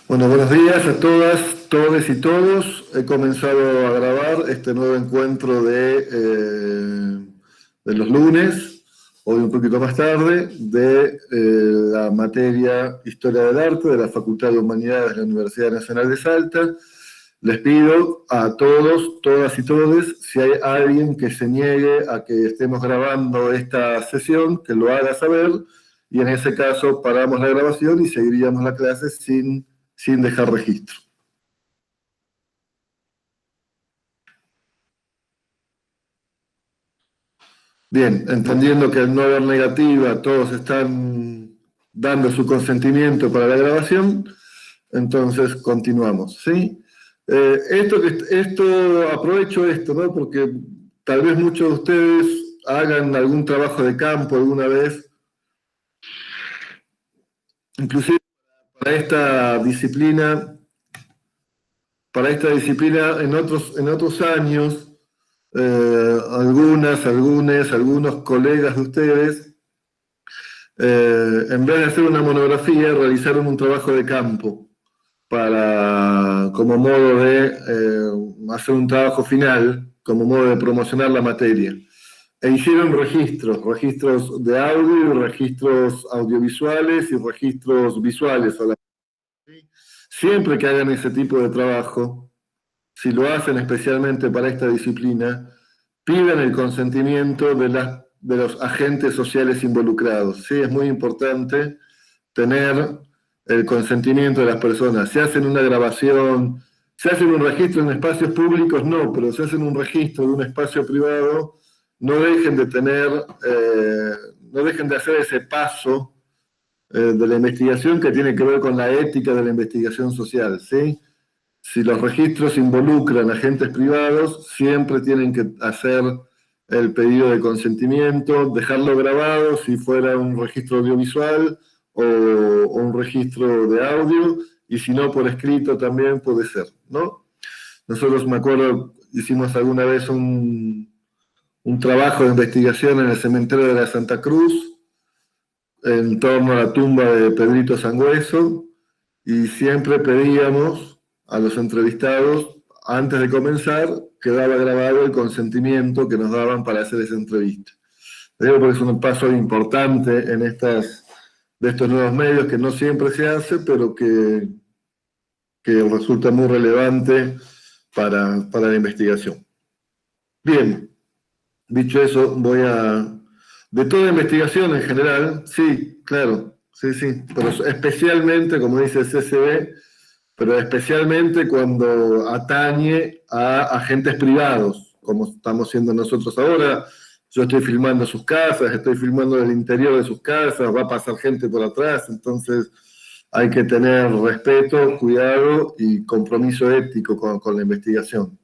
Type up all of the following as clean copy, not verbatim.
Bueno, buenos días a todas, todes y todos. He comenzado a grabar este nuevo encuentro de los lunes, hoy un poquito más tarde, de la materia Historia del Arte de la Facultad de Humanidades de la Universidad Nacional de Salta. Les pido a todos, todas y todes, si hay alguien que se niegue a que estemos grabando esta sesión, que lo haga saber, y en ese caso paramos la grabación y seguiríamos la clase sin dejar registro. Bien, entendiendo que al no haber negativa, todos están dando su consentimiento para la grabación, entonces continuamos, ¿sí? Aprovecho esto, ¿no? Porque tal vez muchos de ustedes hagan algún trabajo de campo alguna vez, inclusive para esta disciplina en otros años, algunos colegas de ustedes, en vez de hacer una monografía, realizaron un trabajo de campo como modo de hacer un trabajo final, como modo de promocionar la materia. E hicieron registros de audio, registros audiovisuales y registros visuales. Siempre que hagan ese tipo de trabajo, si lo hacen especialmente para esta disciplina, pidan el consentimiento de los agentes sociales involucrados. Sí, es muy importante tener el consentimiento de las personas. Si hacen una grabación, si hacen un registro en espacios públicos, no, pero si hacen un registro de un espacio privado, no dejen de hacer ese paso de la investigación que tiene que ver con la ética de la investigación social, ¿sí? Si los registros involucran agentes privados, siempre tienen que hacer el pedido de consentimiento, dejarlo grabado si fuera un registro audiovisual o un registro de audio, y si no, por escrito también puede ser, ¿no? Nosotros, me acuerdo, hicimos alguna vez un trabajo de investigación en el cementerio de la Santa Cruz, en torno a la tumba de Pedrito Sangüeso, y siempre pedíamos a los entrevistados, antes de comenzar, quedaba grabado el consentimiento que nos daban para hacer esa entrevista. Digo porque es un paso importante de estos nuevos medios que no siempre se hace, pero que resulta muy relevante para la investigación. Bien, dicho eso, de toda investigación en general, sí, claro, sí, pero especialmente, como dice el CCB, pero especialmente cuando atañe a agentes privados, como estamos haciendo nosotros ahora. Yo estoy filmando sus casas, estoy filmando el interior de sus casas, va a pasar gente por atrás, entonces hay que tener respeto, cuidado y compromiso ético con la investigación.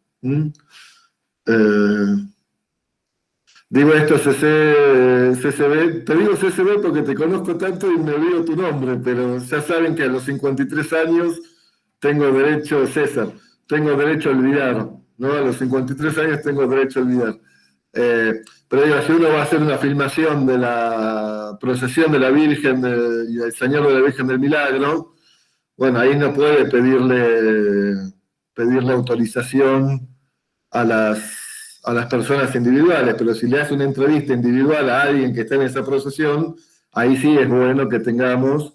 Digo esto CCB, te digo CCB porque te conozco tanto y me olvido tu nombre, pero ya saben que a los 53 años tengo derecho, César, tengo derecho a olvidar, ¿no? A los 53 años tengo derecho a olvidar. Pero digo, si uno va a hacer una filmación de la procesión de la Virgen y el Señor de la Virgen del Milagro, bueno, ahí no puede pedirle autorización a las personas individuales, pero si le hace una entrevista individual a alguien que está en esa procesión, ahí sí es bueno que tengamos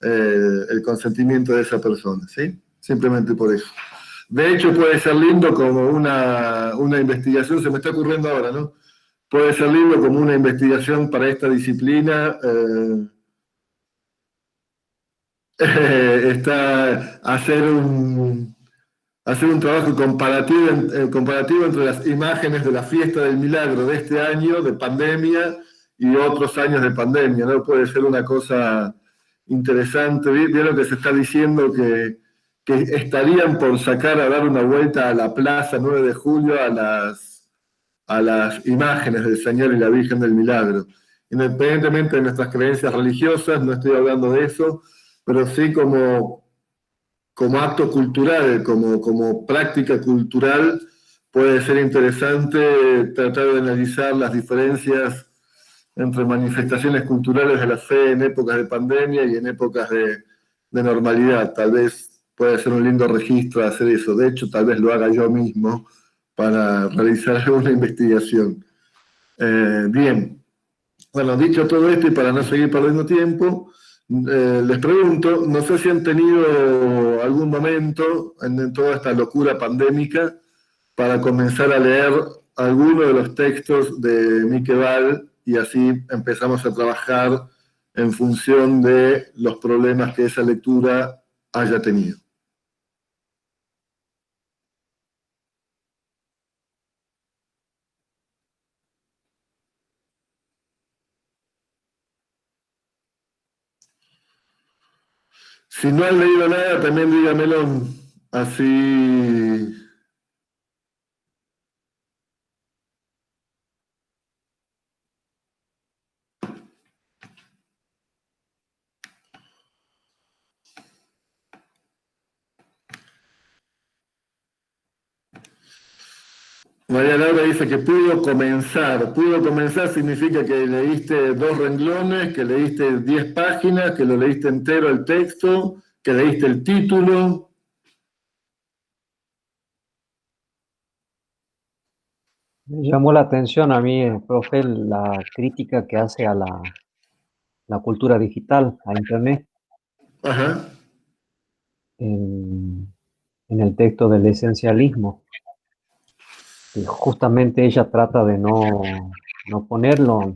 el consentimiento de esa persona, ¿sí? Simplemente por eso. De hecho, puede ser lindo como una investigación, se me está ocurriendo ahora, ¿no? Puede ser lindo como una investigación para esta disciplina, hacer un trabajo comparativo entre las imágenes de la fiesta del milagro de este año de pandemia y otros años de pandemia, ¿no? Puede ser una cosa interesante. Vieron que se está diciendo que estarían por sacar a dar una vuelta a la Plaza 9 de Julio a las imágenes del Señor y la Virgen del Milagro. Independientemente de nuestras creencias religiosas, no estoy hablando de eso, pero sí como acto cultural, como práctica cultural, puede ser interesante tratar de analizar las diferencias entre manifestaciones culturales de la fe en épocas de pandemia y en épocas de normalidad. Tal vez puede ser un lindo registro hacer eso. De hecho, tal vez lo haga yo mismo para realizar alguna investigación. Bien, bueno, dicho todo esto y para no seguir perdiendo tiempo, les pregunto, no sé si han tenido algún momento en toda esta locura pandémica para comenzar a leer alguno de los textos de Mike Val y así empezamos a trabajar en función de los problemas que esa lectura haya tenido. Si no han leído nada, también dígamelo, así. María Laura dice que pudo comenzar. Pudo comenzar significa que leíste 2 renglones, que leíste 10 páginas, que lo leíste entero el texto, que leíste el título. Me llamó la atención a mí, profe, la crítica que hace a la cultura digital, a Internet, Ajá. en, en el texto del esencialismo, que justamente ella trata de no ponerlo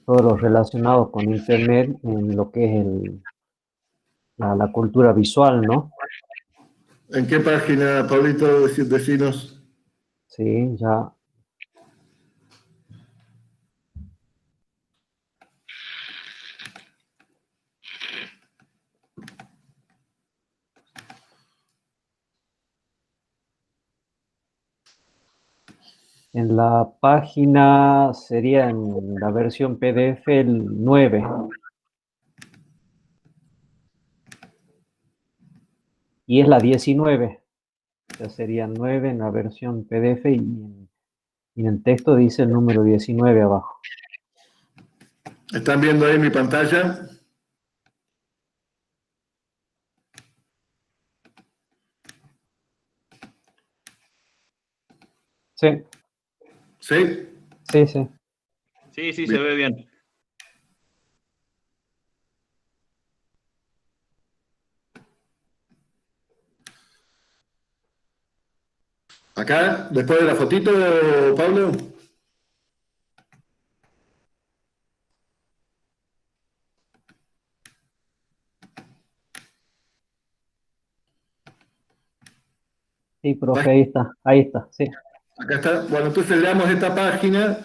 todo lo relacionado con Internet en lo que es la cultura visual, ¿no? ¿En qué página, Pablito, decinos? Sí, ya en la página sería en la versión PDF el 9 y es la 19. O sea, sería 9 en la versión PDF y en el texto dice el número 19 abajo. ¿Están viendo ahí mi pantalla? Sí, ¿Sí? sí, sí. Sí, sí, se Bien. ve bien. Acá, después de la fotito, Pablo. Sí, profe, ahí está, sí. Acá está. Bueno, entonces leamos esta página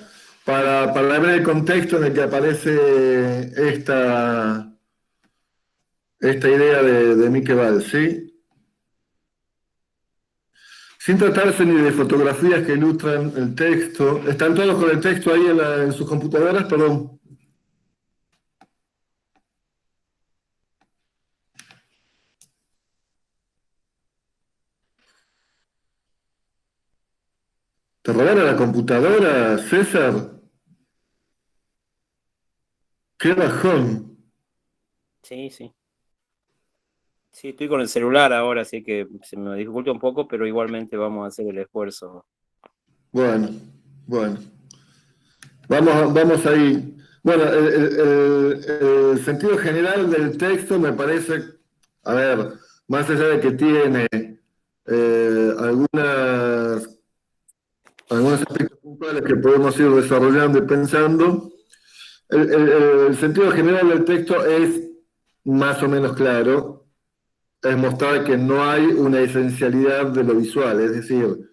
para ver el contexto en el que aparece esta idea de Mike Val, ¿sí? Sin tratarse ni de fotografías que ilustran el texto. ¿Están todos con el texto ahí en sus computadoras? Perdón. ¿Te robaron la computadora, César? ¡Qué bajón! Sí, sí. Sí, estoy con el celular ahora, así que se me dificulta un poco, pero igualmente vamos a hacer el esfuerzo. Bueno, bueno. Vamos ahí. Bueno, el sentido general del texto me parece, a ver, más allá de que tiene algunos aspectos puntuales que podemos ir desarrollando y pensando, el sentido general del texto es más o menos claro, es mostrar que no hay una esencialidad de lo visual, es decir,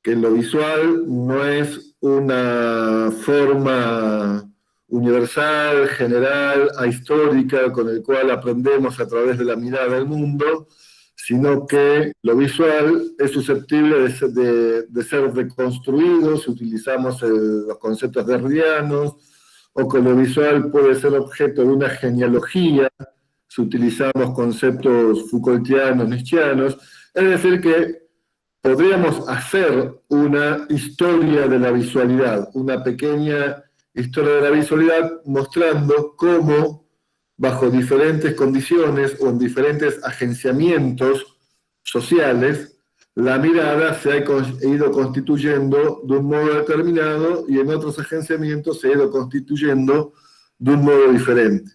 que lo visual no es una forma universal, general, ahistórica, con el cual aprendemos a través de la mirada del mundo, sino que lo visual es susceptible de ser reconstruido si utilizamos los conceptos derridianos, o que lo visual puede ser objeto de una genealogía si utilizamos conceptos Foucaultianos, Nietzscheanos, es decir, que podríamos hacer una historia de la visualidad, una pequeña historia de la visualidad mostrando cómo bajo diferentes condiciones o en diferentes agenciamientos sociales, la mirada se ha ido constituyendo de un modo determinado y en otros agenciamientos se ha ido constituyendo de un modo diferente.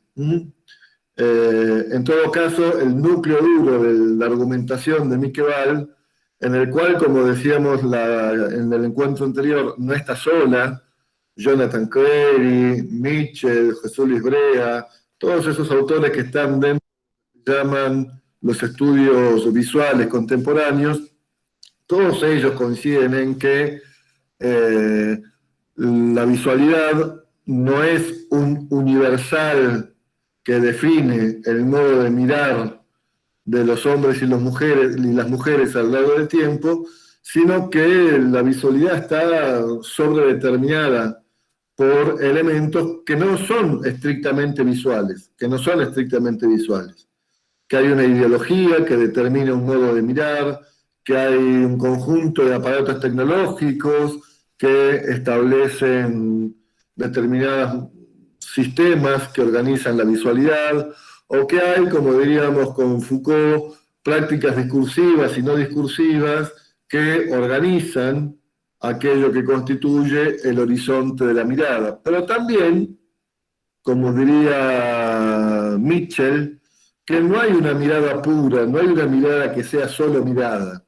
En todo caso, el núcleo duro de la argumentación de Miqueval, en el cual, como decíamos en el encuentro anterior, no está sola, Jonathan Crary, Mitchell, Jesús Luis Brea, todos esos autores que están dentro de lo que llaman los estudios visuales contemporáneos, todos ellos coinciden en que la visualidad no es un universal que define el modo de mirar de los hombres y las mujeres a lo largo del tiempo, sino que la visualidad está sobredeterminada por elementos que no son estrictamente visuales, que hay una ideología que determina un modo de mirar, que hay un conjunto de aparatos tecnológicos que establecen determinados sistemas que organizan la visualidad, o que hay, como diríamos con Foucault, prácticas discursivas y no discursivas que organizan aquello que constituye el horizonte de la mirada. Pero también, como diría Mitchell, que no hay una mirada pura, no hay una mirada que sea solo mirada,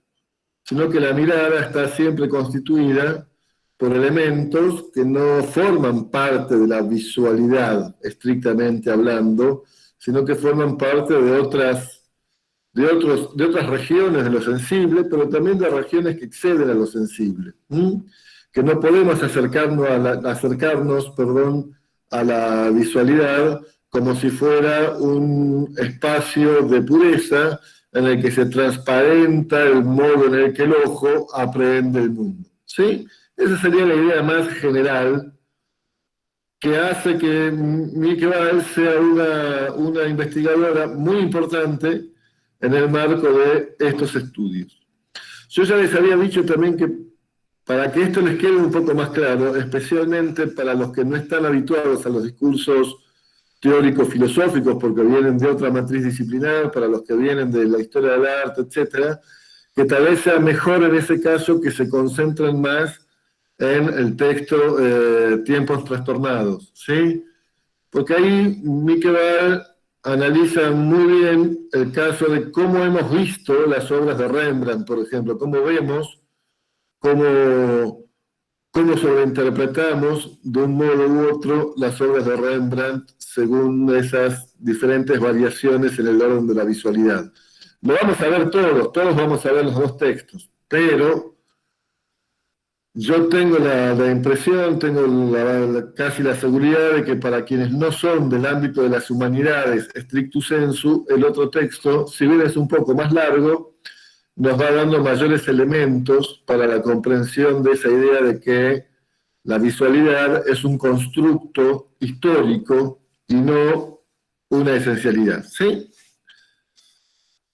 sino que la mirada está siempre constituida por elementos que no forman parte de la visualidad, estrictamente hablando, sino que forman parte de otras regiones de lo sensible, pero también de regiones que exceden a lo sensible. Que no podemos acercarnos a la visualidad como si fuera un espacio de pureza en el que se transparenta el modo en el que el ojo aprehende el mundo. ¿Sí? Esa sería la idea más general que hace que Miqueval sea una investigadora muy importante en el marco de estos estudios. Yo ya les había dicho también que para que esto les quede un poco más claro, especialmente para los que no están habituados a los discursos teóricos filosóficos porque vienen de otra matriz disciplinar, para los que vienen de la historia del arte, etc., que tal vez sea mejor en ese caso que se concentren más en el texto Tiempos Trastornados, ¿sí? Porque ahí Miqueval analiza muy bien el caso de cómo hemos visto las obras de Rembrandt, por ejemplo, cómo vemos, cómo sobreinterpretamos de un modo u otro las obras de Rembrandt según esas diferentes variaciones en el orden de la visualidad. Lo vamos a ver todos vamos a ver los dos textos, pero yo tengo la impresión, tengo casi la seguridad de que para quienes no son del ámbito de las humanidades, stricto sensu, el otro texto, si bien es un poco más largo, nos va dando mayores elementos para la comprensión de esa idea de que la visualidad es un constructo histórico y no una esencialidad. ¿Sí?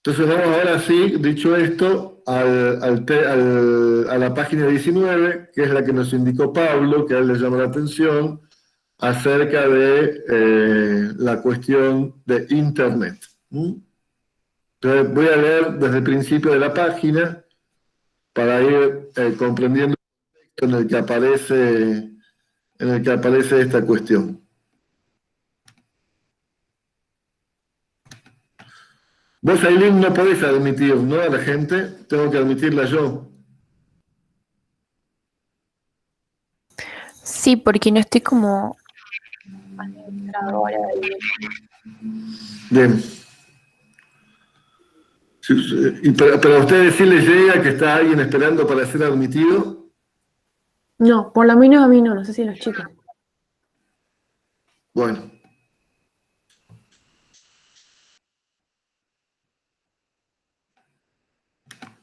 Entonces vamos ahora sí, dicho esto, a la página 19, que es la que nos indicó Pablo, que a él le llama la atención, acerca de la cuestión de Internet. Entonces voy a leer desde el principio de la página para ir comprendiendo el texto en el que aparece esta cuestión. Vos, Aileen, no podés admitir, ¿no?, a la gente, tengo que admitirla yo. Sí, porque no estoy como administradora de... Bien. Pero a ustedes sí les llega que está alguien esperando para ser admitido. No, por lo menos a mí no sé si los chicos. Bueno.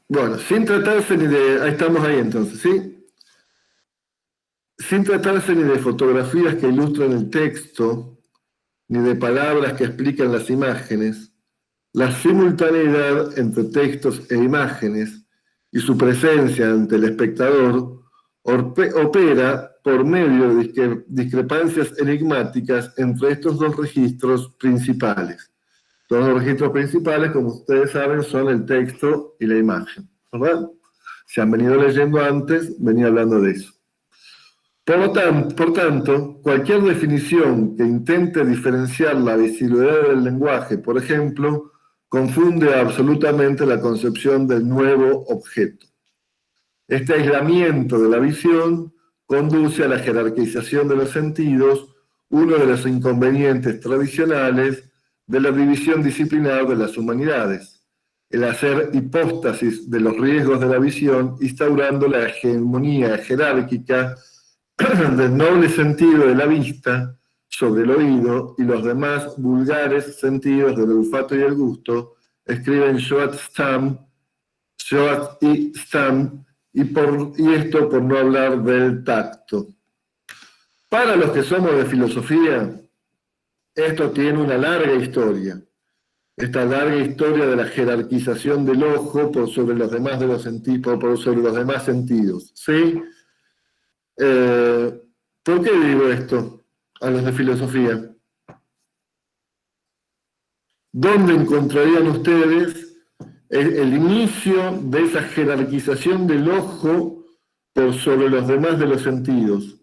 Bueno, sin tratarse ni de... Ahí estamos ahí entonces, ¿sí? Sin tratarse ni de fotografías que ilustran el texto, ni de palabras que explican las imágenes, la simultaneidad entre textos e imágenes y su presencia ante el espectador opera por medio de discrepancias enigmáticas entre estos dos registros principales. Los dos registros principales, como ustedes saben, son el texto y la imagen, ¿verdad? Si han venido leyendo antes, venía hablando de eso. Por tanto, cualquier definición que intente diferenciar la visibilidad del lenguaje, por ejemplo, confunde absolutamente la concepción del nuevo objeto. Este aislamiento de la visión conduce a la jerarquización de los sentidos, uno de los inconvenientes tradicionales de la división disciplinar de las humanidades, el hacer hipóstasis de los riesgos de la visión, instaurando la hegemonía jerárquica del noble sentido de la vista sobre el oído y los demás vulgares sentidos del olfato y el gusto, escriben Joat y Stam, y esto por no hablar del tacto. Para los que somos de filosofía, esto tiene una larga historia. Esta larga historia de la jerarquización del ojo por sobre los demás sentidos. ¿Sí? ¿Por qué digo esto a los de filosofía? ¿Dónde encontrarían ustedes el inicio de esa jerarquización del ojo por sobre los demás de los sentidos?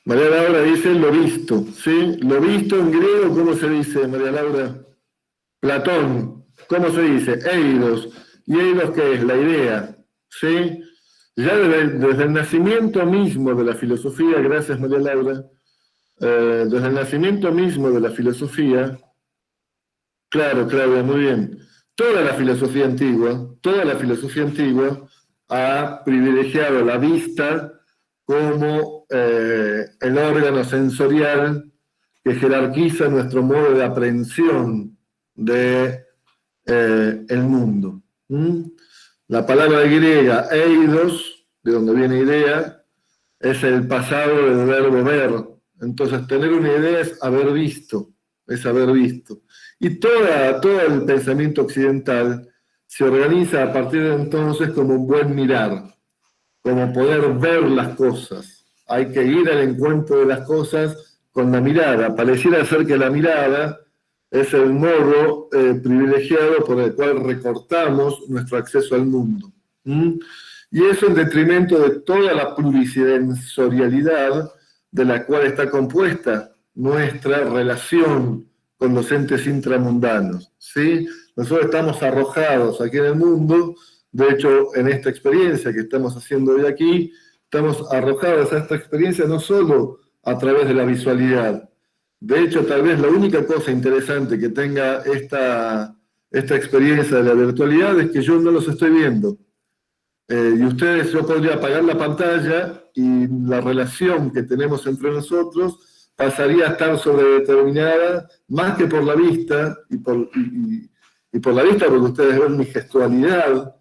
María Laura dice lo visto, ¿sí? Lo visto en griego, ¿cómo se dice, María Laura? Platón, ¿cómo se dice? Eidos. ¿Y eidos qué es? La idea, ¿sí? Ya desde el nacimiento mismo de la filosofía, gracias María Laura, desde el nacimiento mismo de la filosofía, claro, Claudia, muy bien, toda la filosofía antigua ha privilegiado la vista como el órgano sensorial que jerarquiza nuestro modo de aprehensión del mundo. La palabra griega eidos, de donde viene idea, es el pasado del verbo ver. Entonces, tener una idea es haber visto, Y todo el pensamiento occidental se organiza a partir de entonces como un buen mirar, como poder ver las cosas. Hay que ir al encuentro de las cosas con la mirada. Pareciera ser que la mirada es el modo privilegiado por el cual recortamos nuestro acceso al mundo. Y eso en detrimento de toda la plurisensorialidad de la cual está compuesta nuestra relación con los entes intramundanos. ¿Sí? Nosotros estamos arrojados aquí en el mundo. De hecho, en esta experiencia que estamos haciendo hoy aquí, estamos arrojados a esta experiencia no solo a través de la visualidad. De hecho, tal vez la única cosa interesante que tenga esta experiencia de la virtualidad es que yo no los estoy viendo. Y ustedes, yo podría apagar la pantalla y la relación que tenemos entre nosotros pasaría a estar sobredeterminada más que por la vista, y por la vista porque ustedes ven mi gestualidad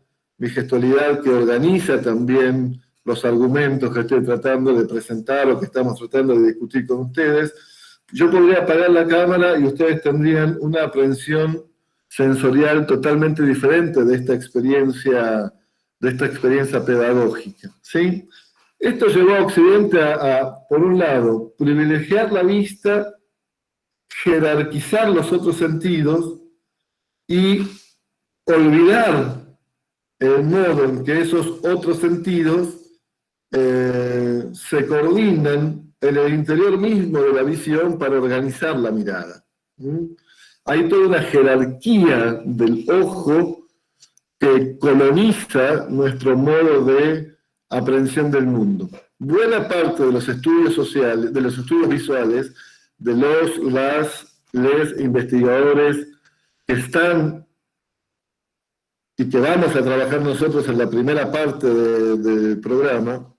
que organiza también los argumentos que estoy tratando de presentar o que estamos tratando de discutir con ustedes. Yo podría apagar la cámara y ustedes tendrían una aprehensión sensorial totalmente diferente de esta experiencia pedagógica, ¿sí? Esto llevó a Occidente a, por un lado, privilegiar la vista, jerarquizar los otros sentidos y olvidar el modo en que esos otros sentidos se coordinan en el interior mismo de la visión para organizar la mirada. Hay toda una jerarquía del ojo que coloniza nuestro modo de aprehensión del mundo. Buena parte de los estudios sociales, de los estudios visuales, de les investigadores que están y que vamos a trabajar nosotros en la primera parte del programa,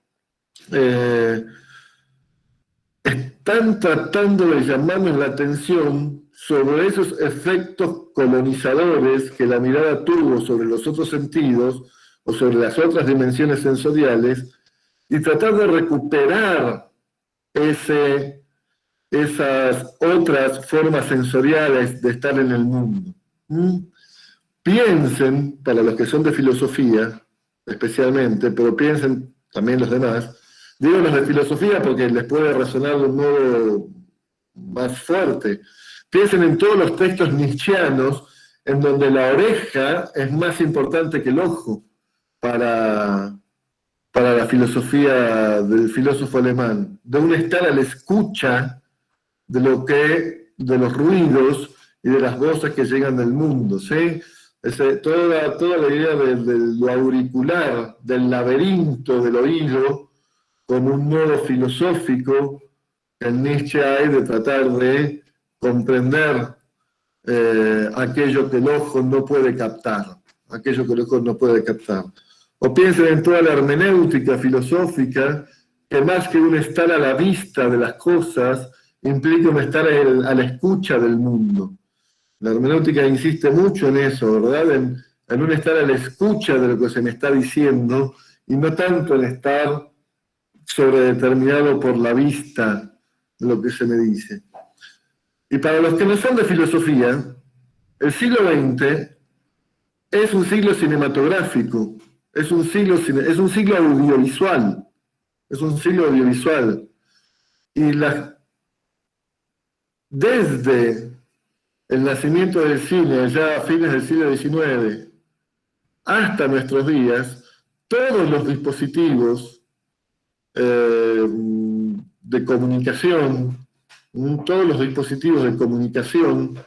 están tratando de llamarnos la atención sobre esos efectos colonizadores que la mirada tuvo sobre los otros sentidos o sobre las otras dimensiones sensoriales y tratar de recuperar esas otras formas sensoriales de estar en el mundo. Piensen, para los que son de filosofía, especialmente, pero piensen también los demás, digo los de filosofía porque les puede resonar de un modo más fuerte. Piensen en todos los textos nietzscheanos en donde la oreja es más importante que el ojo para la filosofía del filósofo alemán, de un estar a la escucha de los ruidos y de las voces que llegan del mundo, ¿sí? Toda la idea de lo auricular, del laberinto del oído, como un modo filosófico que en Nietzsche hay de tratar de comprender aquello que el ojo no puede captar, aquello que el ojo no puede captar. O piensen en toda la hermenéutica filosófica, que más que un estar a la vista de las cosas, implica un estar a la escucha del mundo. La hermenéutica insiste mucho en eso, ¿verdad? En un estar a la escucha de lo que se me está diciendo, y no tanto en estar sobredeterminado por la vista de lo que se me dice. Y para los que no son de filosofía, el siglo XX es un siglo cinematográfico, es un siglo audiovisual, es un siglo audiovisual. Y desde el nacimiento del cine, ya a fines del siglo XIX, hasta nuestros días, todos los dispositivos de comunicación, todos los dispositivos de comunicación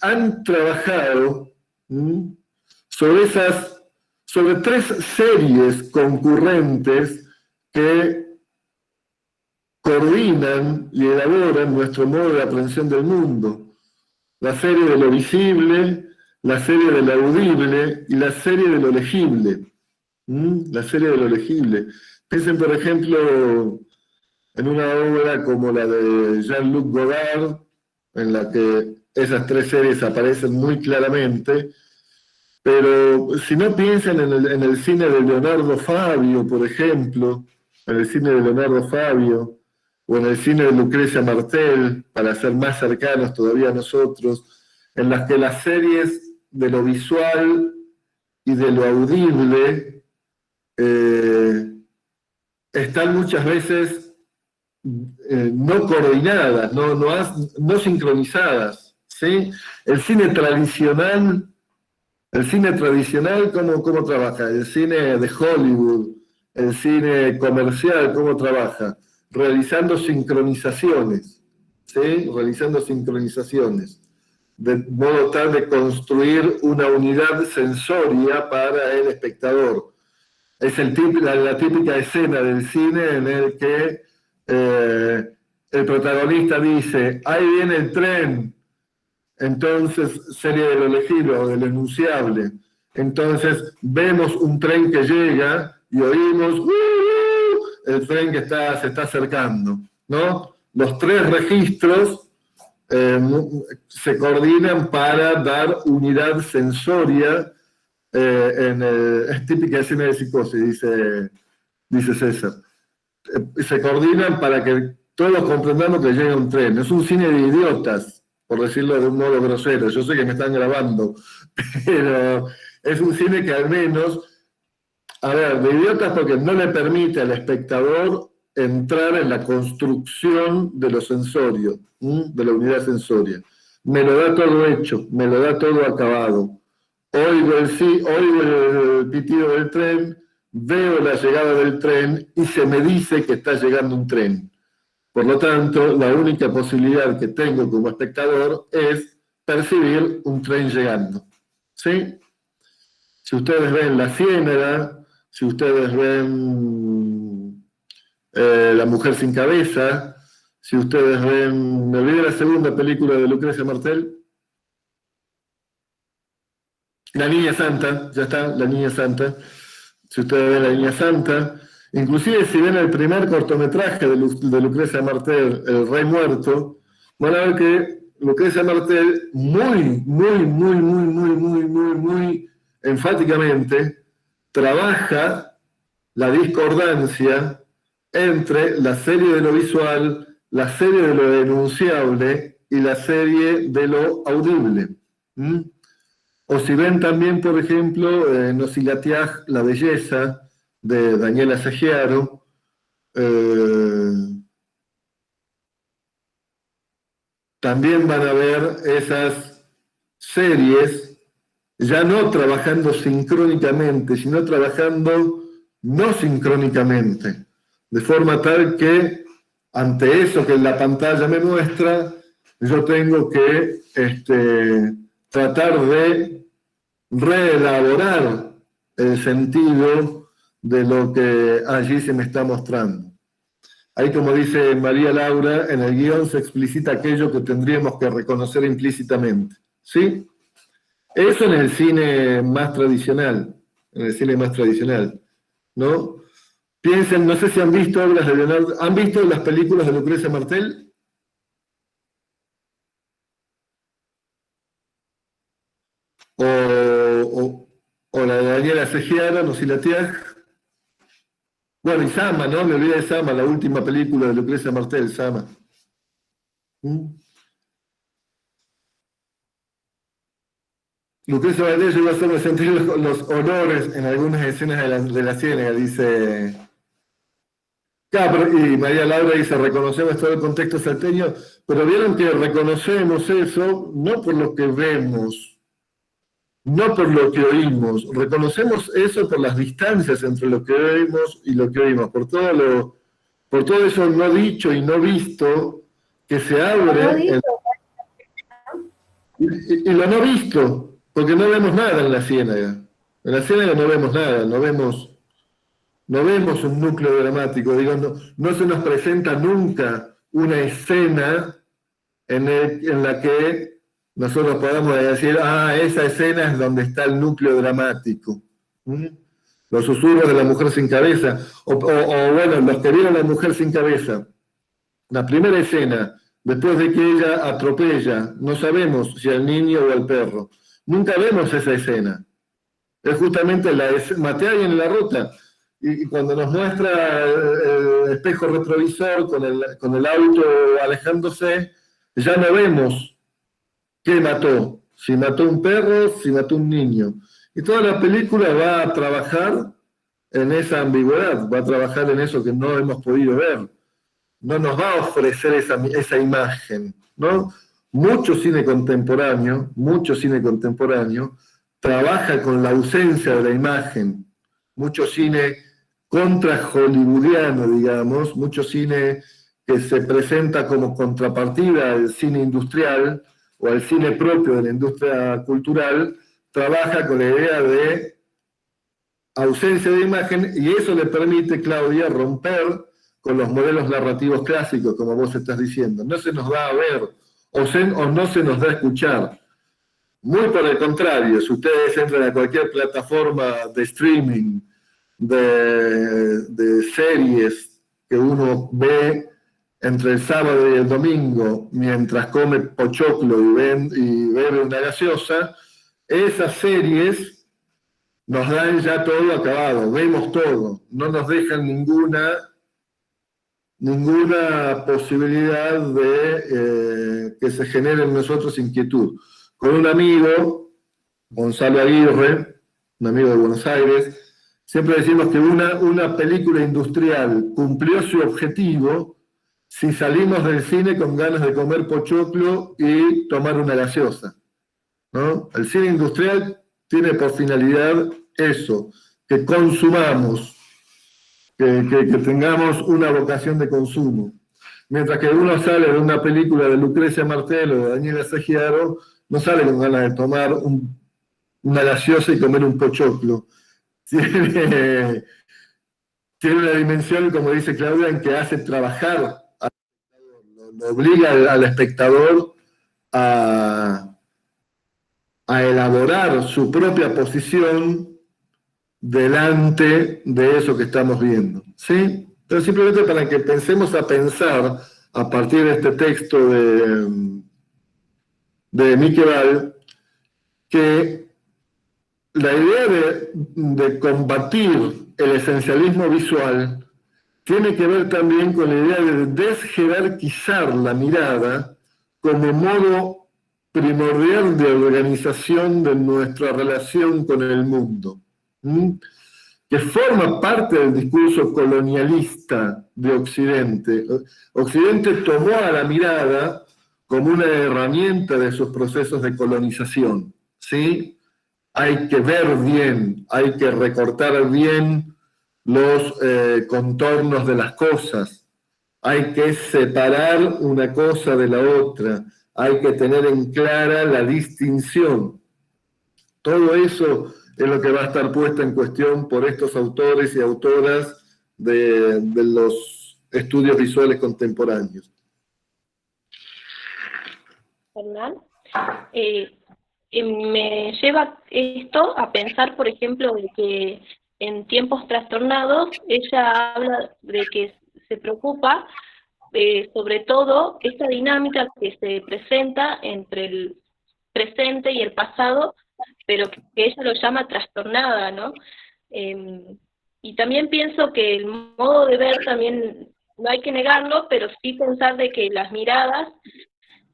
han trabajado sobre tres series concurrentes que coordinan y elaboran nuestro modo de aprehensión del mundo. La serie de lo visible, la serie de lo audible y la serie de lo legible. La serie de lo legible. Piensen, por ejemplo, en una obra como la de Jean-Luc Godard, en la que esas tres series aparecen muy claramente, pero si no piensan en el cine de Leonardo Fabio, por ejemplo, en el cine de Leonardo Fabio, o en el cine de Lucrecia Martel, para ser más cercanos todavía a nosotros, en las que las series de lo visual y de lo audible están muchas veces no coordinadas, no sincronizadas, ¿sí? El cine tradicional, ¿cómo trabaja? El cine de Hollywood, el cine comercial, ¿cómo trabaja? Realizando sincronizaciones, ¿sí? Realizando sincronizaciones, de modo tal de construir una unidad sensoria para el espectador. Es la típica escena del cine en el que el protagonista dice, ahí viene el tren, entonces serie de lo legible o de lo enunciable. Entonces vemos un tren que llega y oímos el tren que se está acercando, ¿no? Los tres registros se coordinan para dar unidad sensoria es típica escena de psicosis, dice César. Se coordinan para que todos comprendamos que llega un tren. Es un cine de idiotas, por decirlo de un modo grosero. Yo sé que me están grabando, pero es un cine que al menos, de idiotas porque no le permite al espectador entrar en la construcción de lo sensorio, de la unidad sensoria. Me lo da todo hecho, me lo da todo acabado. Oigo el pitido del tren, veo la llegada del tren y se me dice que está llegando un tren. Por lo tanto, la única posibilidad que tengo como espectador es percibir un tren llegando. ¿Sí? Si ustedes ven La Ciénaga, si ustedes ven La Mujer sin Cabeza, si ustedes ven... Me olvidé la segunda película de Lucrecia Martel. La Niña Santa, ya está, La Niña Santa. Si ustedes ven La Niña Santa, inclusive si ven el primer cortometraje de Lucrecia Martel, El Rey Muerto, van a ver que Lucrecia Martel muy enfáticamente trabaja la discordancia entre la serie de lo visual, la serie de lo denunciable y la serie de lo audible. ¿Mm? O si ven también, por ejemplo, Nosilatiaj, La belleza, de Daniela Saggiaro, también van a ver esas series, ya no trabajando sincrónicamente, sino trabajando no sincrónicamente, de forma tal que ante eso que la pantalla me muestra, yo tengo que tratar de reelaborar el sentido de lo que allí se me está mostrando. Ahí, como dice María Laura, en el guión se explicita aquello que tendríamos que reconocer implícitamente. ¿Sí? Eso en el cine más tradicional, ¿no? Piensen, no sé si han visto obras de Leonardo, ¿han visto las películas de Lucrecia Martel? O la de Daniela Saggiaro, Nosilatiaj. Bueno, y Sama, ¿no? Me olvidé de Sama, la última película de Lucrecia Martel, Sama. ¿Mm? Lucrecia Martel llegó a hacerme sentir los olores en algunas escenas de la Ciénaga, dice. Claro, y María Laura dice, reconocemos todo el contexto salteño, pero vieron que reconocemos eso no por lo que vemos, no por lo que oímos, reconocemos eso por las distancias entre lo que vemos y lo que oímos, por todo eso no dicho y no visto que se abre y lo no visto, porque no vemos nada en la Ciénaga. En la Ciénaga no vemos nada, no vemos un núcleo dramático, digo, no se nos presenta nunca una escena en la que nosotros podamos decir, esa escena es donde está el núcleo dramático. ¿Mm? Los susurros de la mujer sin cabeza, o bueno, los que vieron La mujer sin cabeza, la primera escena, después de que ella atropella, no sabemos si al niño o al perro, nunca vemos esa escena. Es justamente maté a alguien en la ruta, y cuando nos muestra el espejo retrovisor con el auto alejándose, ya no vemos qué mató, si mató un perro, si mató un niño. Y toda la película va a trabajar en esa ambigüedad, va a trabajar en eso que no hemos podido ver. No nos va a ofrecer esa imagen, ¿no? Mucho cine contemporáneo trabaja con la ausencia de la imagen. Mucho cine contra-hollywoodiano, digamos, mucho cine que se presenta como contrapartida al cine industrial o al cine propio de la industria cultural, trabaja con la idea de ausencia de imagen, y eso le permite, Claudia, romper con los modelos narrativos clásicos, como vos estás diciendo. No se nos da a ver, o no se nos da a escuchar. Muy por el contrario, si ustedes entran a cualquier plataforma de streaming, de series que uno ve entre el sábado y el domingo, mientras come pochoclo y bebe una gaseosa, esas series nos dan ya todo acabado, vemos todo, no nos dejan ninguna posibilidad de que se genere en nosotros inquietud. Con un amigo, Gonzalo Aguirre, un amigo de Buenos Aires, siempre decimos que una película industrial cumplió su objetivo si salimos del cine con ganas de comer pochoclo y tomar una gaseosa, ¿no? El cine industrial tiene por finalidad eso, que consumamos, que tengamos una vocación de consumo. Mientras que uno sale de una película de Lucrecia Martel o de Daniela Saggiaro, no sale con ganas de tomar una gaseosa y comer un pochoclo. Tiene una dimensión, como dice Claudia, en que hace trabajar, lo obliga al espectador a elaborar su propia posición delante de eso que estamos viendo. ¿Sí? Pero simplemente para que pensemos a pensar, a partir de este texto de Miqueval, que la idea de combatir el esencialismo visual tiene que ver también con la idea de desjerarquizar la mirada como modo primordial de organización de nuestra relación con el mundo, que forma parte del discurso colonialista de Occidente. Occidente tomó a la mirada como una herramienta de sus procesos de colonización, ¿sí? Hay que ver bien, hay que recortar bien los contornos de las cosas, hay que separar una cosa de la otra, hay que tener en clara la distinción. Todo eso es lo que va a estar puesto en cuestión por estos autores y autoras de los estudios visuales contemporáneos. Hernán, me lleva esto a pensar, por ejemplo, de que en Tiempos Trastornados ella habla de que se preocupa sobre todo esta dinámica que se presenta entre el presente y el pasado, pero que ella lo llama trastornada, ¿no? Y también pienso que el modo de ver también, no hay que negarlo, pero sí pensar de que las miradas,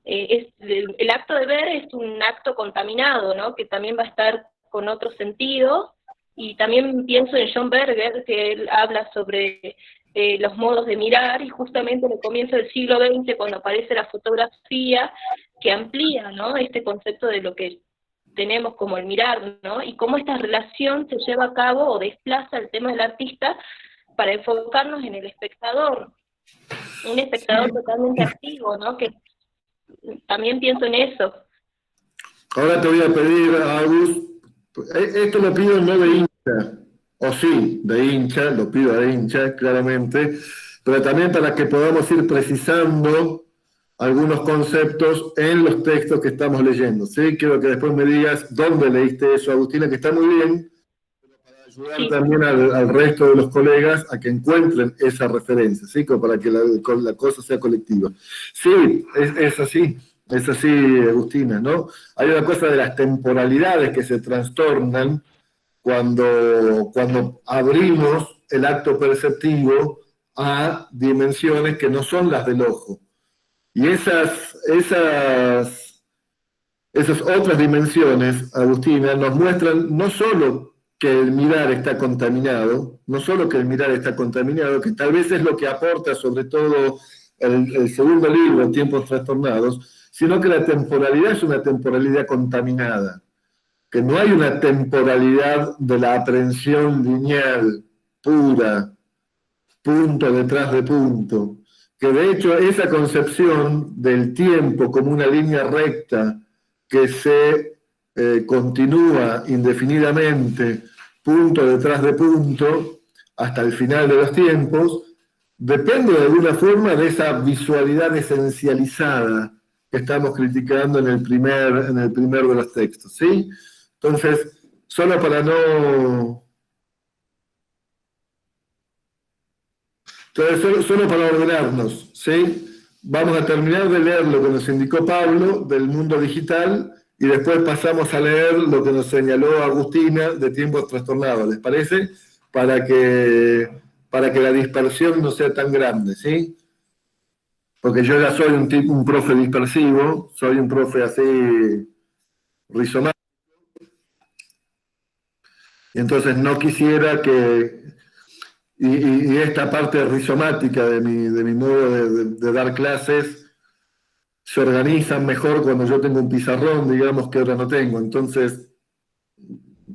el acto de ver es un acto contaminado, ¿no? Que también va a estar con otro sentido, y también pienso en John Berger, que él habla sobre los modos de mirar, y justamente en el comienzo del siglo XX, cuando aparece la fotografía, que amplía, ¿no?, este concepto de lo que tenemos como el mirar, ¿no?, y cómo esta relación se lleva a cabo o desplaza el tema del artista para enfocarnos en el espectador, un espectador totalmente activo, ¿no?, que también pienso en eso. Ahora te voy a pedir, Agus, esto lo pido no de hincha, o sí, de hincha, lo pido de hincha, claramente, pero también para que podamos ir precisando algunos conceptos en los textos que estamos leyendo, ¿sí? Quiero que después me digas dónde leíste eso, Agustina, que está muy bien, pero para ayudar también al resto de los colegas a que encuentren esa referencia, ¿sí? Como para que la cosa sea colectiva. Sí, es así. Es así, Agustina, ¿no? Hay una cosa de las temporalidades que se trastornan cuando abrimos el acto perceptivo a dimensiones que no son las del ojo. Y esas otras dimensiones, Agustina, nos muestran no solo que el mirar está contaminado, que tal vez es lo que aporta sobre todo el segundo libro, Tiempos Trastornados, sino que la temporalidad es una temporalidad contaminada, que no hay una temporalidad de la aprehensión lineal, pura, punto detrás de punto, que de hecho esa concepción del tiempo como una línea recta que se continúa indefinidamente, punto detrás de punto, hasta el final de los tiempos, depende de alguna forma de esa visualidad esencializada que estamos criticando en el primer de los textos, ¿sí? Entonces, solo para ordenarnos, ¿sí? Vamos a terminar de leer lo que nos indicó Pablo del mundo digital y después pasamos a leer lo que nos señaló Agustina de Tiempos Trastornados, ¿les parece? Para que la dispersión no sea tan grande, ¿sí? Porque yo ya soy un profe dispersivo, soy un profe así rizomático, y entonces no quisiera que, y esta parte rizomática de mi modo de dar clases se organizan mejor cuando yo tengo un pizarrón, digamos, que ahora no tengo. Entonces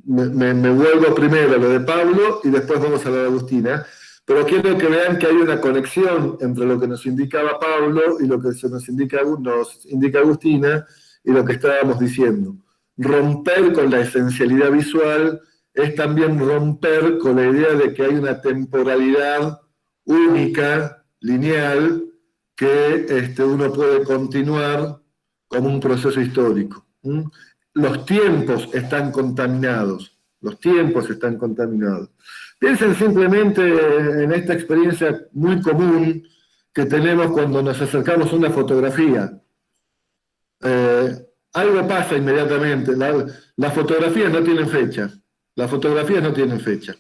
me vuelvo primero a lo de Pablo y después vamos a lo de Agustina. Pero quiero que vean que hay una conexión entre lo que nos indicaba Pablo y lo que nos indica Agustina y lo que estábamos diciendo. Romper con la esencialidad visual es también romper con la idea de que hay una temporalidad única, lineal, que uno puede continuar como un proceso histórico. Los tiempos están contaminados. Piensen simplemente en esta experiencia muy común que tenemos cuando nos acercamos a una fotografía. Algo pasa inmediatamente. Las fotografías no tienen fecha.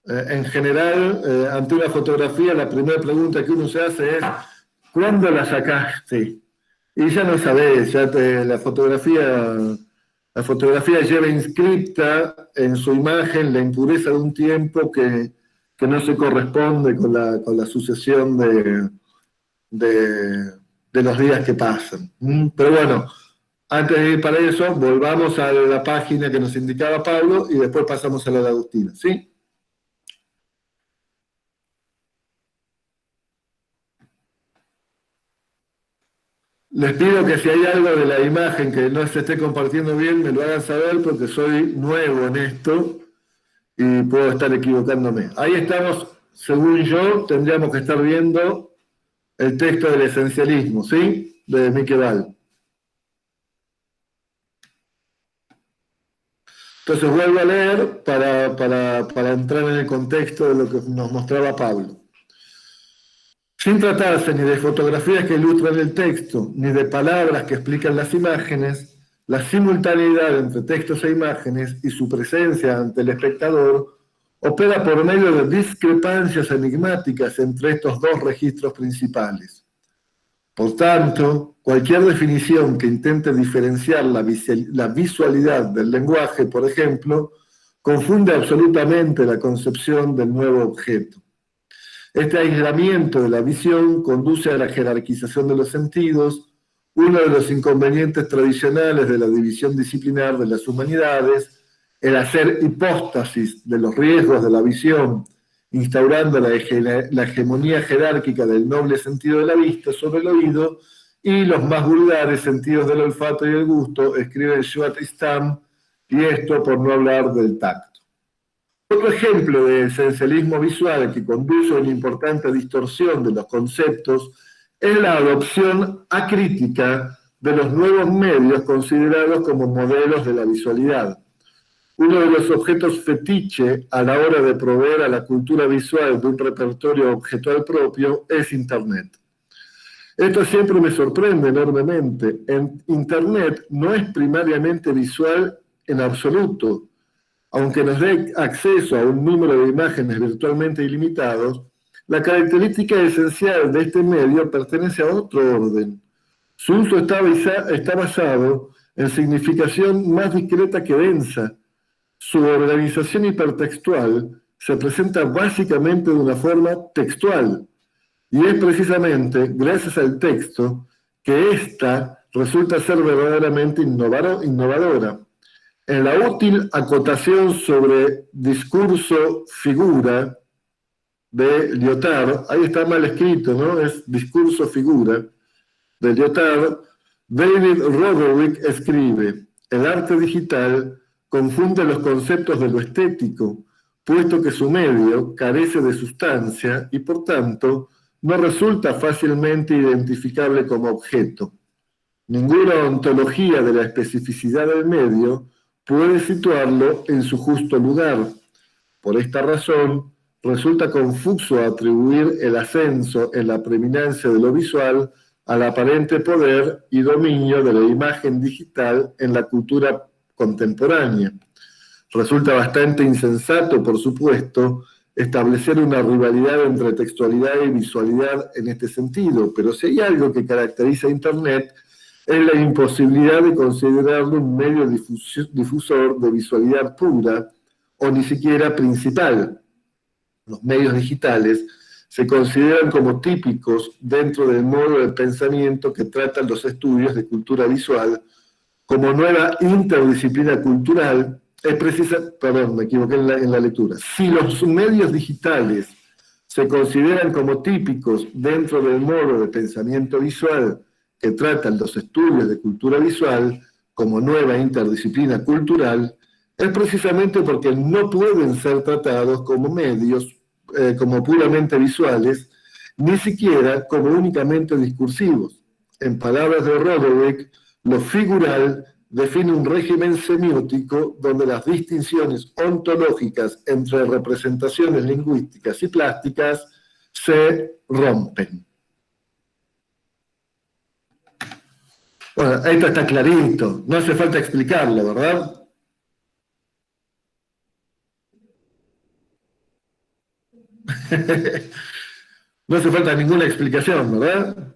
En general, ante una fotografía, la primera pregunta que uno se hace es: ¿cuándo la sacaste? Y ya no sabés, la fotografía lleva inscripta en su imagen la impureza de un tiempo que no se corresponde con la sucesión de los días que pasan. Pero bueno, antes de ir para eso, volvamos a la página que nos indicaba Pablo y después pasamos a la de Agustina, ¿sí? Les pido que si hay algo de la imagen que no se esté compartiendo bien, me lo hagan saber porque soy nuevo en esto y puedo estar equivocándome. Ahí estamos, según yo, tendríamos que estar viendo el texto del esencialismo, ¿sí? De Miqueval. Entonces vuelvo a leer para entrar en el contexto de lo que nos mostraba Pablo. Sin tratarse ni de fotografías que ilustran el texto, ni de palabras que explican las imágenes, la simultaneidad entre textos e imágenes y su presencia ante el espectador opera por medio de discrepancias enigmáticas entre estos dos registros principales. Por tanto, cualquier definición que intente diferenciar la visualidad del lenguaje, por ejemplo, confunde absolutamente la concepción del nuevo objeto. Este aislamiento de la visión conduce a la jerarquización de los sentidos, uno de los inconvenientes tradicionales de la división disciplinar de las humanidades, el hacer hipóstasis de los riesgos de la visión, instaurando la hegemonía jerárquica del noble sentido de la vista sobre el oído y los más vulgares sentidos del olfato y el gusto, escribe Schwat Stam, y esto por no hablar del tacto. Otro ejemplo de esencialismo visual que conduce a una importante distorsión de los conceptos es la adopción acrítica de los nuevos medios considerados como modelos de la visualidad. Uno de los objetos fetiche a la hora de proveer a la cultura visual de un repertorio objetual propio es Internet. Esto siempre me sorprende enormemente. Internet no es primariamente visual en absoluto. Aunque nos dé acceso a un número de imágenes virtualmente ilimitados, la característica esencial de este medio pertenece a otro orden. Su uso está basado en significación más discreta que densa. Su organización hipertextual se presenta básicamente de una forma textual, y es precisamente gracias al texto que ésta resulta ser verdaderamente innovadora. En la útil acotación sobre discurso-figura de Lyotard, ahí está mal escrito, ¿no? Es discurso-figura de Lyotard, David Roderick escribe: el arte digital confunde los conceptos de lo estético, puesto que su medio carece de sustancia y por tanto no resulta fácilmente identificable como objeto. Ninguna ontología de la especificidad del medio puede situarlo en su justo lugar. Por esta razón, resulta confuso atribuir el ascenso en la preeminencia de lo visual al aparente poder y dominio de la imagen digital en la cultura contemporánea. Resulta bastante insensato, por supuesto, establecer una rivalidad entre textualidad y visualidad en este sentido, pero si hay algo que caracteriza a Internet es la imposibilidad de considerarlo un medio difusor de visualidad pura o ni siquiera principal. Los medios digitales se consideran como típicos dentro del modo de pensamiento que tratan los estudios de cultura visual como nueva interdisciplina cultural. Me equivoqué en la lectura. Si los medios digitales se consideran como típicos dentro del modo de pensamiento visual que tratan los estudios de cultura visual como nueva interdisciplina cultural, es precisamente porque no pueden ser tratados como medios, como puramente visuales, ni siquiera como únicamente discursivos. En palabras de Roderick, lo figural define un régimen semiótico donde las distinciones ontológicas entre representaciones lingüísticas y plásticas se rompen. Bueno, esto está clarito, no hace falta explicarlo, ¿verdad? No hace falta ninguna explicación, ¿verdad?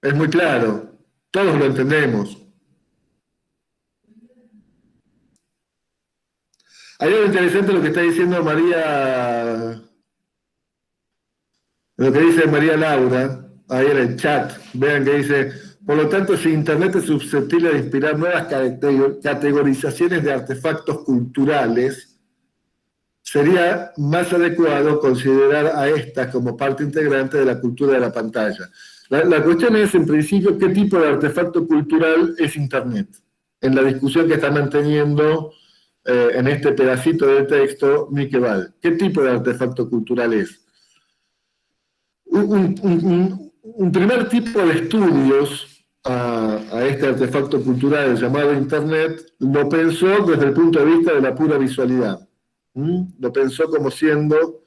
Es muy claro, todos lo entendemos. Hay algo interesante lo que está diciendo María, lo que dice María Laura, ahí en el chat. Vean que dice, por lo tanto, si Internet es susceptible de inspirar nuevas categorizaciones de artefactos culturales, sería más adecuado considerar a estas como parte integrante de la cultura de la pantalla. La cuestión es, en principio, qué tipo de artefacto cultural es Internet. En la discusión que está manteniendo en este pedacito de texto Miquel, ¿qué tipo de artefacto cultural es? Un primer tipo de estudios a este artefacto cultural llamado Internet lo pensó desde el punto de vista de la pura visualidad. Lo pensó como siendo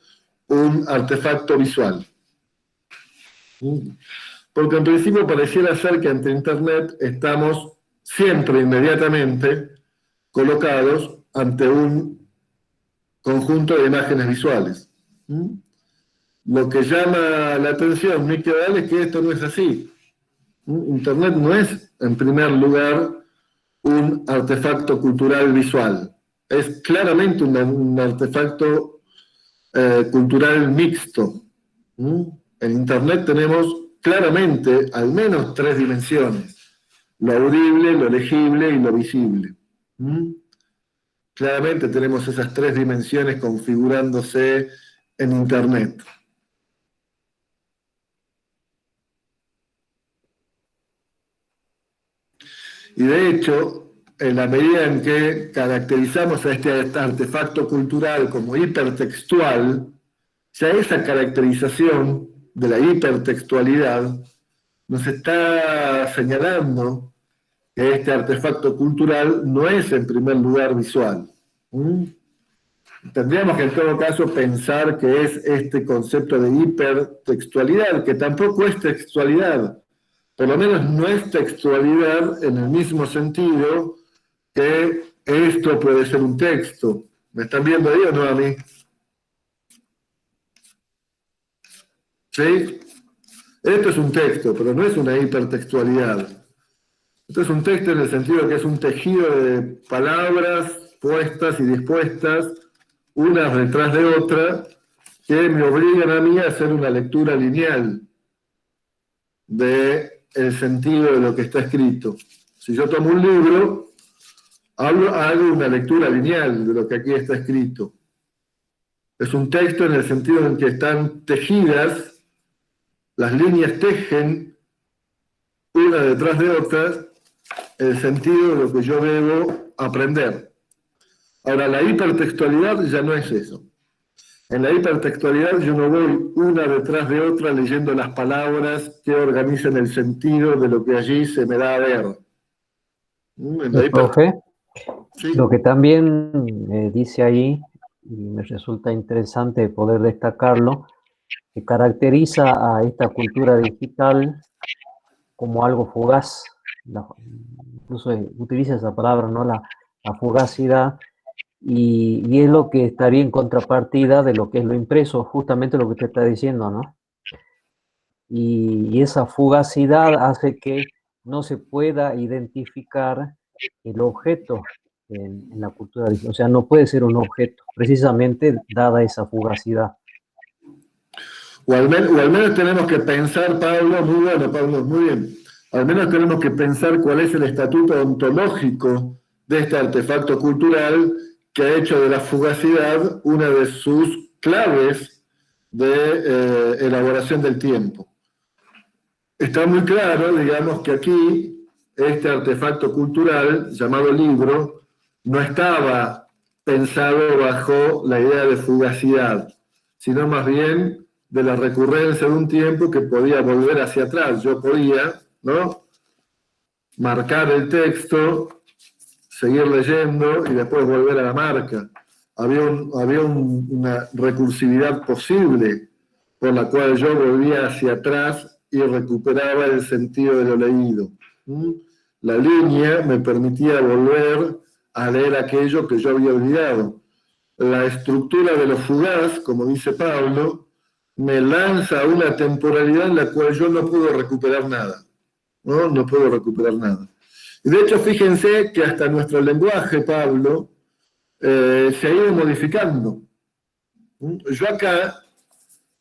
un artefacto visual. Porque en principio pareciera ser que ante Internet estamos siempre, inmediatamente, colocados ante un conjunto de imágenes visuales. Lo que llama la atención, Miquel, es que esto no es así. Internet no es, en primer lugar, un artefacto cultural visual. Es claramente un artefacto cultural mixto. En Internet tenemos claramente al menos 3 dimensiones: lo audible, lo legible y lo visible. Claramente tenemos esas 3 dimensiones configurándose en Internet. Y de hecho, en la medida en que caracterizamos a este artefacto cultural como hipertextual, ya esa caracterización de la hipertextualidad nos está señalando que este artefacto cultural no es en primer lugar visual. Tendríamos que en todo caso pensar que es este concepto de hipertextualidad, que tampoco es textualidad. Por lo menos no es textualidad en el mismo sentido que esto puede ser un texto. ¿Me están viendo ahí o no a mí? ¿Sí? Esto es un texto, pero no es una hipertextualidad. Esto es un texto en el sentido que es un tejido de palabras puestas y dispuestas, unas detrás de otra, que me obligan a mí a hacer una lectura lineal del sentido de lo que está escrito. Si yo tomo un libro, hago una lectura lineal de lo que aquí está escrito. Es un texto en el sentido en que están tejidas, las líneas tejen una detrás de otra el sentido de lo que yo debo aprender. Ahora, la hipertextualidad ya no es eso. En la hipertextualidad yo no voy una detrás de otra leyendo las palabras que organizan el sentido de lo que allí se me da a ver. Profe, ¿Sí? lo que también dice ahí, y me resulta interesante poder destacarlo, que caracteriza a esta cultura digital como algo fugaz. Incluso utiliza esa palabra, ¿no? La fugacidad, y es lo que estaría en contrapartida de lo que es lo impreso, justamente lo que usted está diciendo, ¿no? Y esa fugacidad hace que no se pueda identificar el objeto en la cultura digital. O sea, no puede ser un objeto, precisamente dada esa fugacidad. O al menos tenemos que pensar, Pablo, muy bueno, Pablo, muy bien. Al menos tenemos que pensar cuál es el estatuto ontológico de este artefacto cultural que ha hecho de la fugacidad una de sus claves de elaboración del tiempo. Está muy claro, digamos, que aquí este artefacto cultural llamado libro no estaba pensado bajo la idea de fugacidad, sino más bien de la recurrencia de un tiempo que podía volver hacia atrás. Yo podía, ¿no?, marcar el texto, seguir leyendo y después volver a la marca. Había una recursividad posible por la cual yo volvía hacia atrás y recuperaba el sentido de lo leído. La línea me permitía volver a leer aquello que yo había olvidado. La estructura de lo fugaz, como dice Pablo, me lanza a una temporalidad en la cual yo no puedo recuperar nada. ¿no? No puedo recuperar nada. Y de hecho, fíjense que hasta nuestro lenguaje, Pablo, se ha ido modificando. Yo acá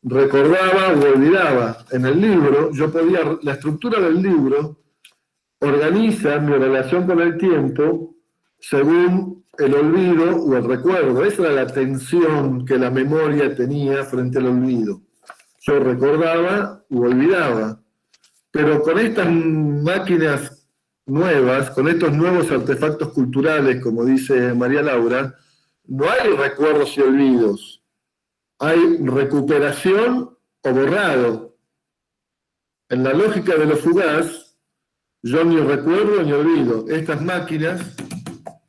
recordaba o olvidaba. En el libro, la estructura del libro organiza mi relación con el tiempo según el olvido o el recuerdo. Esa era la tensión que la memoria tenía frente al olvido. Yo recordaba u olvidaba. Pero con estas máquinas nuevas, con estos nuevos artefactos culturales, como dice María Laura, no hay recuerdos y olvidos. Hay recuperación o borrado. En la lógica de lo fugaz, yo ni recuerdo ni olvido. Estas máquinas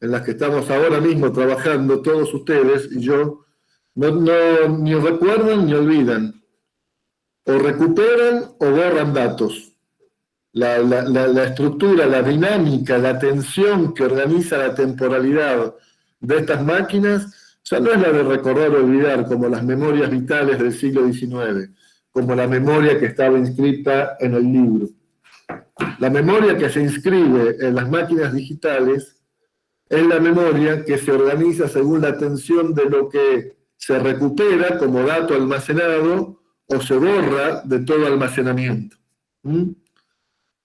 en las que estamos ahora mismo trabajando, todos ustedes y yo, ni recuerdan ni olvidan. O recuperan o borran datos. La estructura, la dinámica, la tensión que organiza la temporalidad de estas máquinas ya no es la de recordar o olvidar, como las memorias vitales del siglo XIX, como la memoria que estaba inscrita en el libro. La memoria que se inscribe en las máquinas digitales es la memoria que se organiza según la tensión de lo que se recupera como dato almacenado o se borra de todo almacenamiento.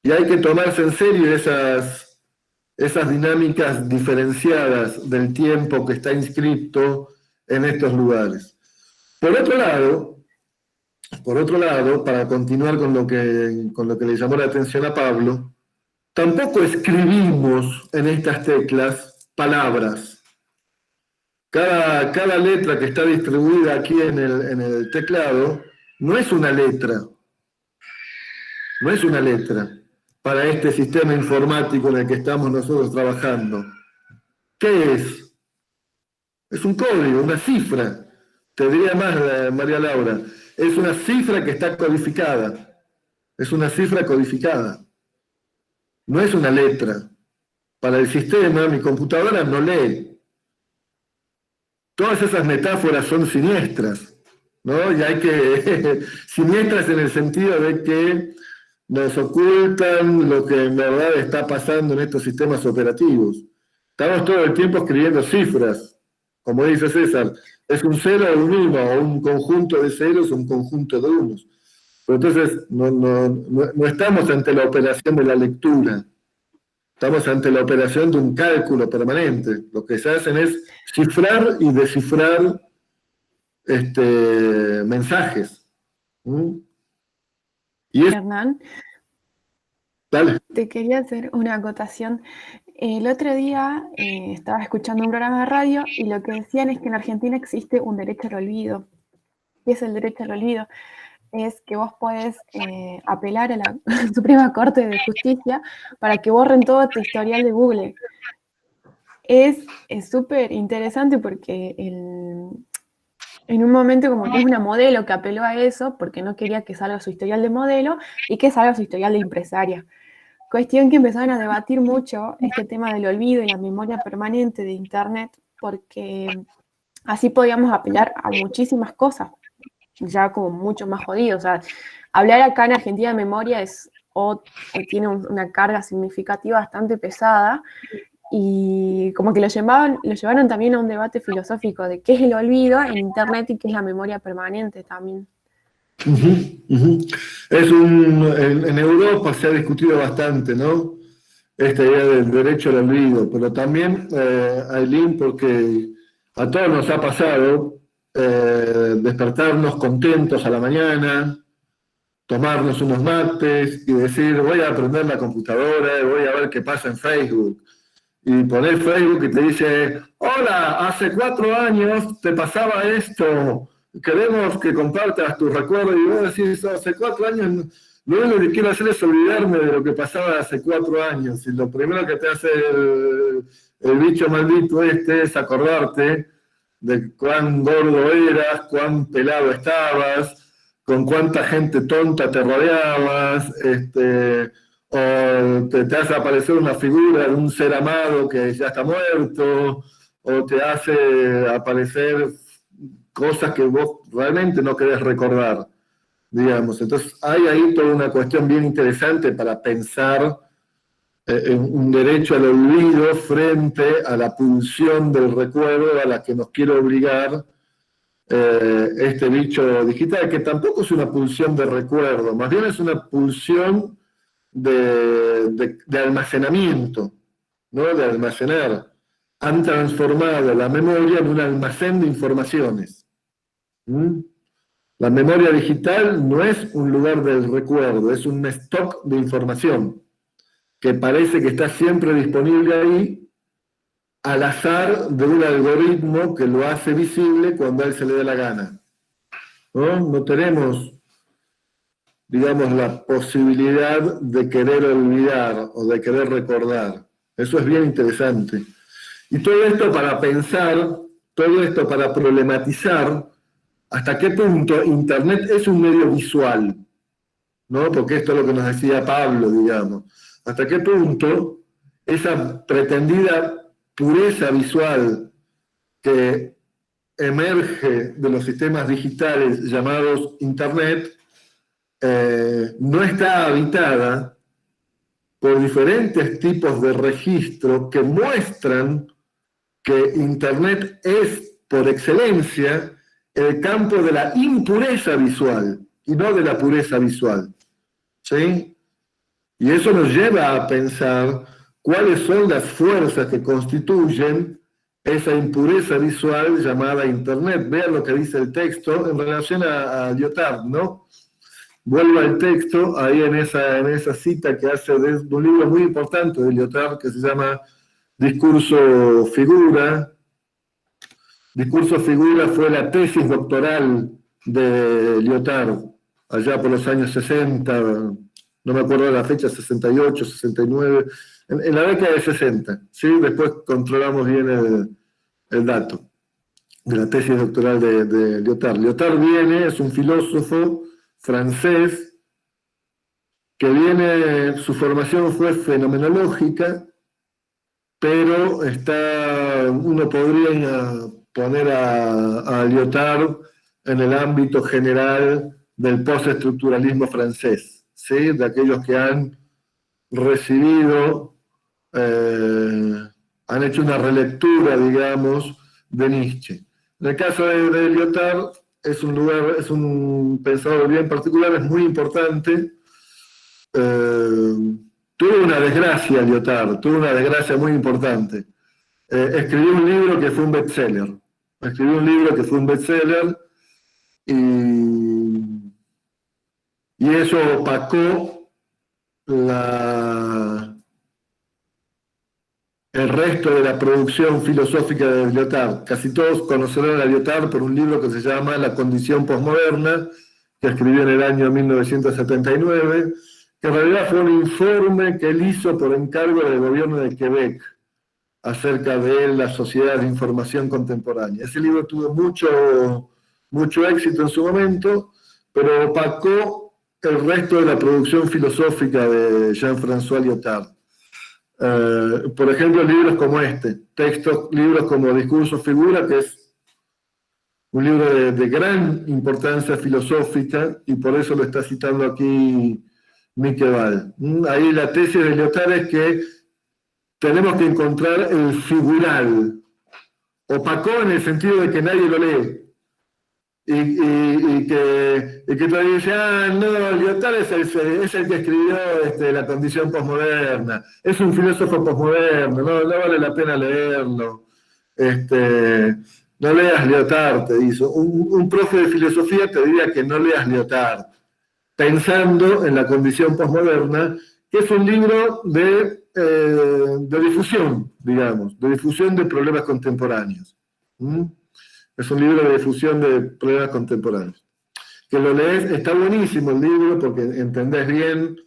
Y hay que tomarse en serio esas dinámicas diferenciadas del tiempo que está inscrito en estos lugares. Por otro lado, para continuar con lo que le llamó la atención a Pablo, tampoco escribimos en estas teclas palabras. Cada letra que está distribuida aquí en el teclado no es una letra. No es una letra para este sistema informático en el que estamos nosotros trabajando. ¿Qué es? Es un código, una cifra. Te diría más, María Laura, es una cifra que está codificada. Es una cifra codificada. No es una letra. Para el sistema, mi computadora no lee. Todas esas metáforas son siniestras, ¿no? Y hay que... siniestras en el sentido de que nos ocultan lo que en verdad está pasando en estos sistemas operativos. Estamos todo el tiempo escribiendo cifras. Como dice César, es un 0 o un 1, o un conjunto de ceros o un conjunto de unos. Pero entonces no estamos ante la operación de la lectura. Estamos ante la operación de un cálculo permanente. Lo que se hacen es cifrar y descifrar mensajes. Y Hernán, dale. te quería hacer una acotación. El otro día estaba escuchando un programa de radio y lo que decían es que en Argentina existe un derecho al olvido. ¿Qué es el derecho al olvido? Es que vos podés apelar a la Suprema Corte de Justicia para que borren todo tu historial de Google. Es súper interesante porque en un momento como que es una modelo que apeló a eso porque no quería que salga su historial de modelo y que salga su historial de empresaria. Cuestión que empezaron a debatir mucho este tema del olvido y la memoria permanente de Internet porque así podíamos apelar a muchísimas cosas, ya como mucho más jodido. O sea, hablar acá en Argentina de memoria tiene una carga significativa bastante pesada y como que lo llevaron también a un debate filosófico de qué es el olvido en Internet y qué es la memoria permanente también. En Europa se ha discutido bastante, ¿no? Esta idea del derecho al olvido, pero también, Aileen, porque a todos nos ha pasado despertarnos contentos a la mañana, tomarnos unos mates y decir, voy a aprender la computadora, voy a ver qué pasa en Facebook. Y poner Facebook y te dice, hola, hace 4 años te pasaba esto, queremos que compartas tus recuerdos. Y vos decís, hace 4 años, lo único que quiero hacer es olvidarme de lo que pasaba hace 4 años. Y lo primero que te hace el bicho maldito es acordarte de cuán gordo eras, cuán pelado estabas, con cuánta gente tonta te rodeabas, o te hace aparecer una figura de un ser amado que ya está muerto, o te hace aparecer cosas que vos realmente no querés recordar. digamos. Entonces hay ahí toda una cuestión bien interesante para pensar en un derecho al olvido frente a la pulsión del recuerdo a la que nos quiere obligar este bicho digital, que tampoco es una pulsión de recuerdo, más bien es una pulsión de almacenamiento, ¿no? De almacenar. Han transformado la memoria en un almacén de informaciones. ¿Mm? La memoria digital no es un lugar del recuerdo, es un stock de información que parece que está siempre disponible ahí, al azar de un algoritmo que lo hace visible cuando a él se le dé la gana. No tenemos, digamos, la posibilidad de querer olvidar o de querer recordar. Eso es bien interesante. Y todo esto para pensar, todo esto para problematizar hasta qué punto Internet es un medio visual, ¿no? Porque esto es lo que nos decía Pablo, digamos. Hasta qué punto esa pretendida pureza visual que emerge de los sistemas digitales llamados Internet no está habitada por diferentes tipos de registro que muestran que Internet es, por excelencia, el campo de la impureza visual y no de la pureza visual. ¿Sí? Y eso nos lleva a pensar cuáles son las fuerzas que constituyen esa impureza visual llamada Internet. Vean lo que dice el texto en relación a Lyotard, ¿no? Vuelvo al texto, ahí en esa cita que hace de un libro muy importante de Lyotard que se llama Discurso Figura. Discurso Figura fue la tesis doctoral de Lyotard, allá por los años 60, no me acuerdo de la fecha, 68, 69, en la década de 60, ¿sí? Después controlamos bien el dato de la tesis doctoral de Lyotard. Lyotard es un filósofo francés que su formación fue fenomenológica, pero uno podría poner a Lyotard en el ámbito general del postestructuralismo francés, ¿sí? De aquellos que han recibido, han hecho una relectura, digamos, de Nietzsche. En el caso de Lyotard, es un pensador bien particular, es muy importante. Tuvo una desgracia Lyotard, tuvo una desgracia muy importante. Escribió un libro que fue un bestseller. Y eso opacó el resto de la producción filosófica de Lyotard. Casi todos conocerán a Lyotard por un libro que se llama La condición posmoderna, que escribió en el año 1979, que en realidad fue un informe que él hizo por encargo del gobierno de Quebec acerca de la sociedad de información contemporánea. Ese libro tuvo mucho éxito en su momento, pero opacó el resto de la producción filosófica de Jean-François Lyotard. Por ejemplo, libros como libros como Discurso Figura, que es un libro de gran importancia filosófica, y por eso lo está citando aquí Miqueval. Ahí la tesis de Lyotard es que tenemos que encontrar el figural, opacó en el sentido de que nadie lo lee, y que todavía dice, no, Lyotard es el que escribió La condición posmoderna, es un filósofo posmoderno, no vale la pena leerlo, no leas Lyotard, te dice. Un profe de filosofía te diría que no leas Lyotard, pensando en la condición posmoderna, que es un libro de difusión, digamos, de difusión de problemas contemporáneos. Es un libro de difusión de problemas contemporáneos. Que lo lees, está buenísimo el libro porque entendés bien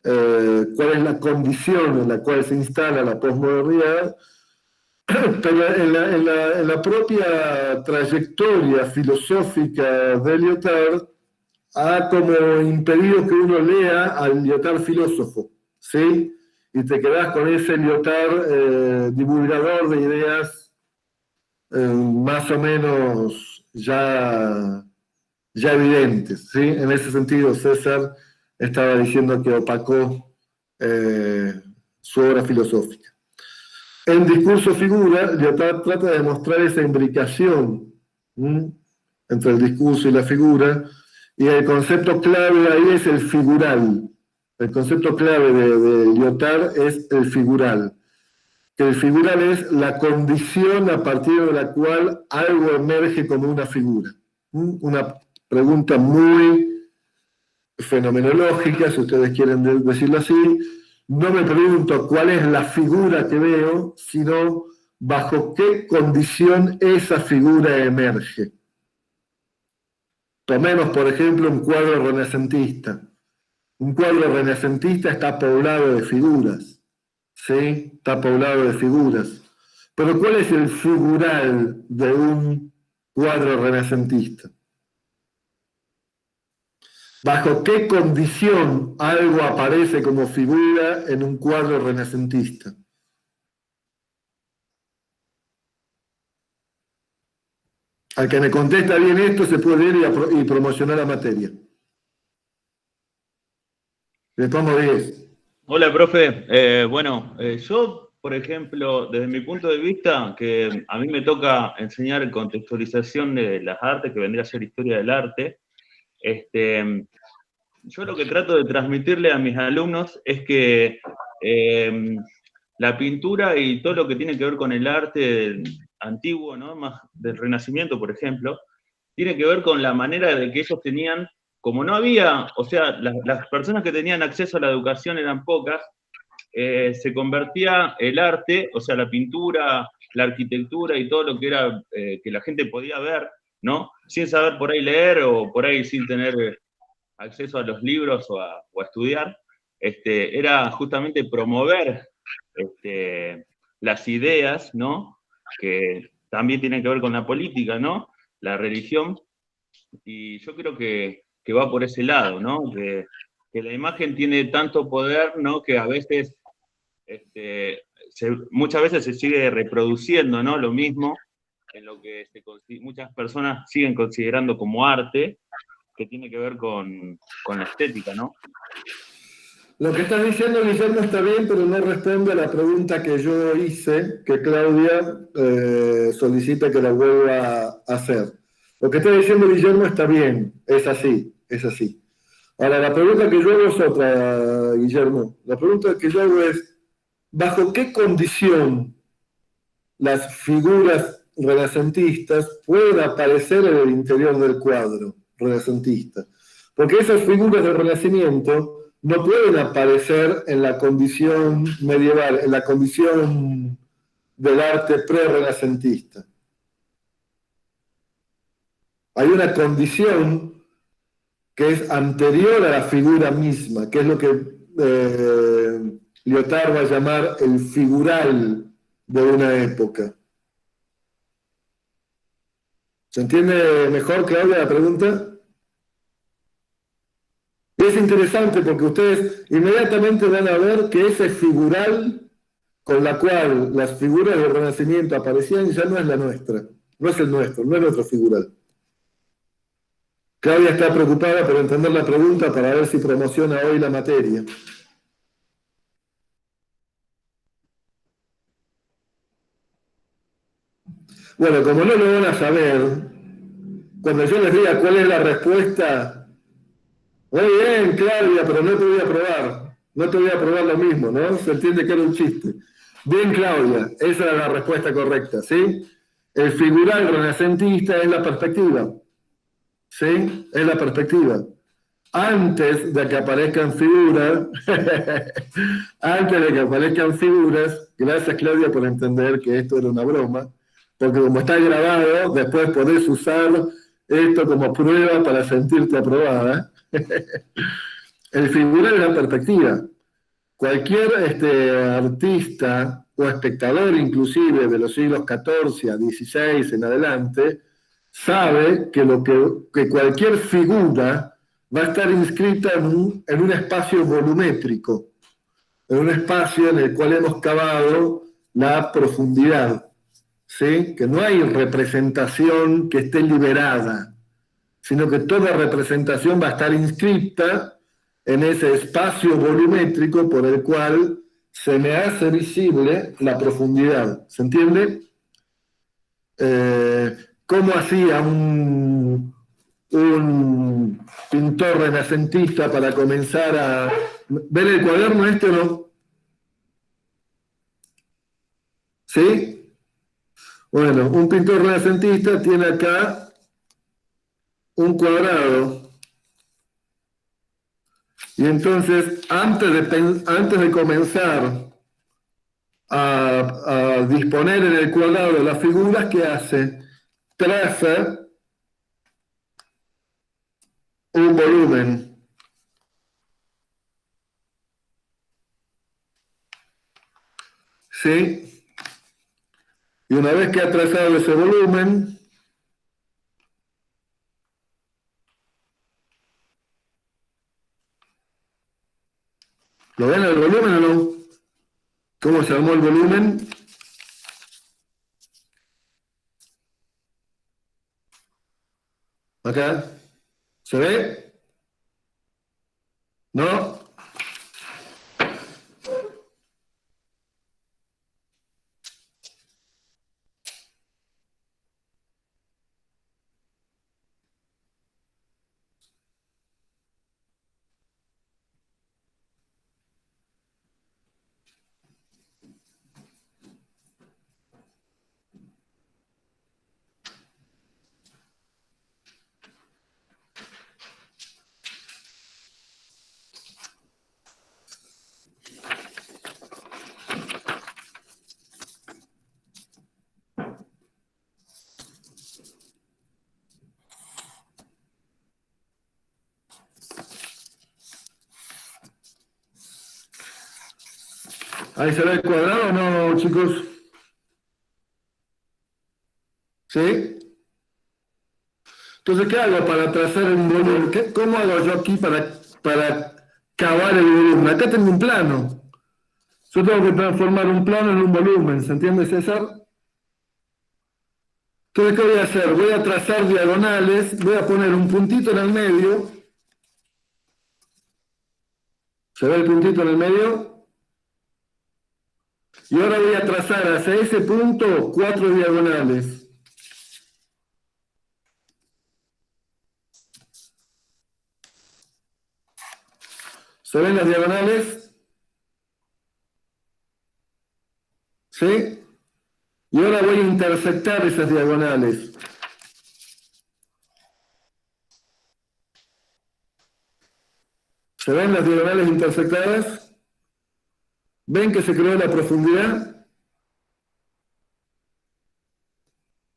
cuál es la condición en la cual se instala la posmodernidad, pero en la propia trayectoria filosófica de Lyotard ha como impedido que uno lea al Lyotard filósofo, ¿sí? Y te quedás con ese Lyotard divulgador de ideas más o menos ya ya evidentes, ¿sí? En ese sentido, César estaba diciendo que opacó su obra filosófica. En Discurso Figura, Lyotard trata de mostrar esa imbricación entre el discurso y la figura, y el concepto clave ahí es el figural. El concepto clave de Lyotard es el figural. Que el figural es la condición a partir de la cual algo emerge como una figura. Una pregunta muy fenomenológica, si ustedes quieren decirlo así. No me pregunto cuál es la figura que veo, sino bajo qué condición esa figura emerge. Tomemos, por ejemplo, un cuadro renacentista. Un cuadro renacentista está poblado de figuras, ¿sí? Está poblado de figuras. Pero ¿cuál es el figural de un cuadro renacentista? ¿Bajo qué condición algo aparece como figura en un cuadro renacentista? Al que me contesta bien esto se puede ir y promocionar la materia. Le tomo 10. Hola, profe. Yo, por ejemplo, desde mi punto de vista, que a mí me toca enseñar contextualización de las artes, que vendría a ser historia del arte, yo lo que trato de transmitirle a mis alumnos es que la pintura y todo lo que tiene que ver con el arte antiguo, ¿no? Más del Renacimiento, por ejemplo, tiene que ver con la manera de que ellos tenían, como no había, o sea, las personas que tenían acceso a la educación eran pocas, se convertía el arte, o sea, la pintura, la arquitectura y todo lo que era que la gente podía ver, ¿no? Sin saber por ahí leer o por ahí sin tener acceso a los libros o a estudiar, era justamente promover las ideas, ¿no? Que también tienen que ver con la política, ¿no? La religión, y yo creo que va por ese lado, ¿no? Que la imagen tiene tanto poder, ¿no? Que a veces, muchas veces se sigue reproduciendo, ¿no? Lo mismo, en lo que muchas personas siguen considerando como arte, que tiene que ver con la estética, ¿no? Lo que estás diciendo, Guillermo, está bien, pero no responde a la pregunta que yo hice, que Claudia solicita que la vuelva a hacer. Lo que está diciendo Guillermo está bien, es así, es así. Ahora, la pregunta que yo hago es otra, Guillermo. La pregunta que yo hago es, ¿bajo qué condición las figuras renacentistas pueden aparecer en el interior del cuadro renacentista? Porque esas figuras del Renacimiento no pueden aparecer en la condición medieval, en la condición del arte pre-renacentista. Hay una condición que es anterior a la figura misma, que es lo que Lyotard va a llamar el figural de una época. ¿Se entiende mejor, Claudia, la pregunta? Es interesante porque ustedes inmediatamente van a ver que ese figural con la cual las figuras del Renacimiento aparecían ya no es la nuestra, no es el nuestro, no es nuestro figural. Claudia está preocupada por entender la pregunta para ver si promociona hoy la materia. Bueno, como no lo van a saber, cuando yo les diga cuál es la respuesta, muy bien, Claudia, pero no te voy a probar. No te voy a probar lo mismo, ¿no? Se entiende que era un chiste. Bien, Claudia, esa era la respuesta correcta, ¿sí? El figural renacentista es la perspectiva. ¿Sí? Es la perspectiva. Antes de que aparezcan figuras, gracias, Claudia, por entender que esto era una broma, porque como está grabado, después podés usar esto como prueba para sentirte aprobada. El figural es la perspectiva. Cualquier artista o espectador, inclusive de los siglos XIV a XVI en adelante, sabe que cualquier figura va a estar inscrita en un espacio volumétrico, en un espacio en el cual hemos cavado la profundidad, ¿sí? Que no hay representación que esté liberada, sino que toda representación va a estar inscripta en ese espacio volumétrico por el cual se me hace visible la profundidad. ¿Se entiende? ¿Cómo hacía un pintor renacentista para comenzar a... ¿Ver el cuaderno este o no? ¿Sí? Bueno, un pintor renacentista tiene acá un cuadrado. Y entonces, antes de comenzar a disponer en el cuadrado las figuras, ¿qué hace? Traza un volumen. ¿Sí? Y una vez que ha trazado ese volumen, ¿lo ven el volumen o no? ¿Cómo se armó el volumen? Acá. ¿Se ve? ¿No? ¿Ahí se ve el cuadrado o no, chicos? ¿Sí? Entonces, ¿qué hago para trazar un volumen? ¿Cómo hago yo aquí para cavar el volumen? Acá tengo un plano. Yo tengo que transformar un plano en un volumen. ¿Se entiende, César? Entonces, ¿qué voy a hacer? Voy a trazar diagonales. Voy a poner un puntito en el medio. ¿Se ve el puntito en el medio? Y ahora voy a trazar hacia ese punto 4 diagonales. ¿Se ven las diagonales? ¿Sí? Y ahora voy a intersectar esas diagonales. ¿Se ven las diagonales intersectadas? ¿Ven que se creó la profundidad?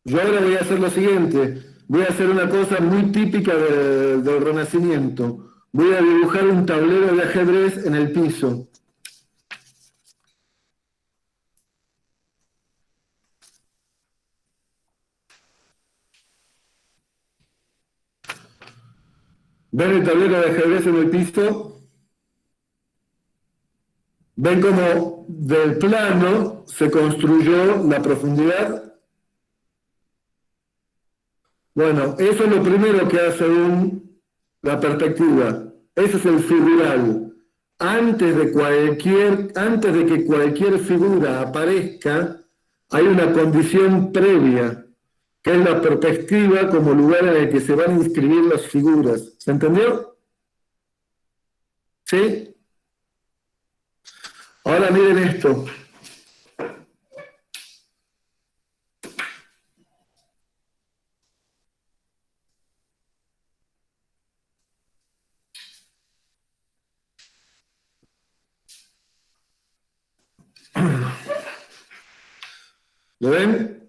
Yo ahora voy a hacer lo siguiente. Voy a hacer una cosa muy típica del Renacimiento. Voy a dibujar un tablero de ajedrez en el piso. ¿Ven el tablero de ajedrez en el piso? ¿Ven cómo del plano se construyó la profundidad? Bueno, eso es lo primero que hace la perspectiva. Ese es el figural. Antes de que cualquier figura aparezca, hay una condición previa, que es la perspectiva como lugar en el que se van a inscribir las figuras. ¿Se entendió? ¿Sí? Ahora miren esto. ¿Lo ven?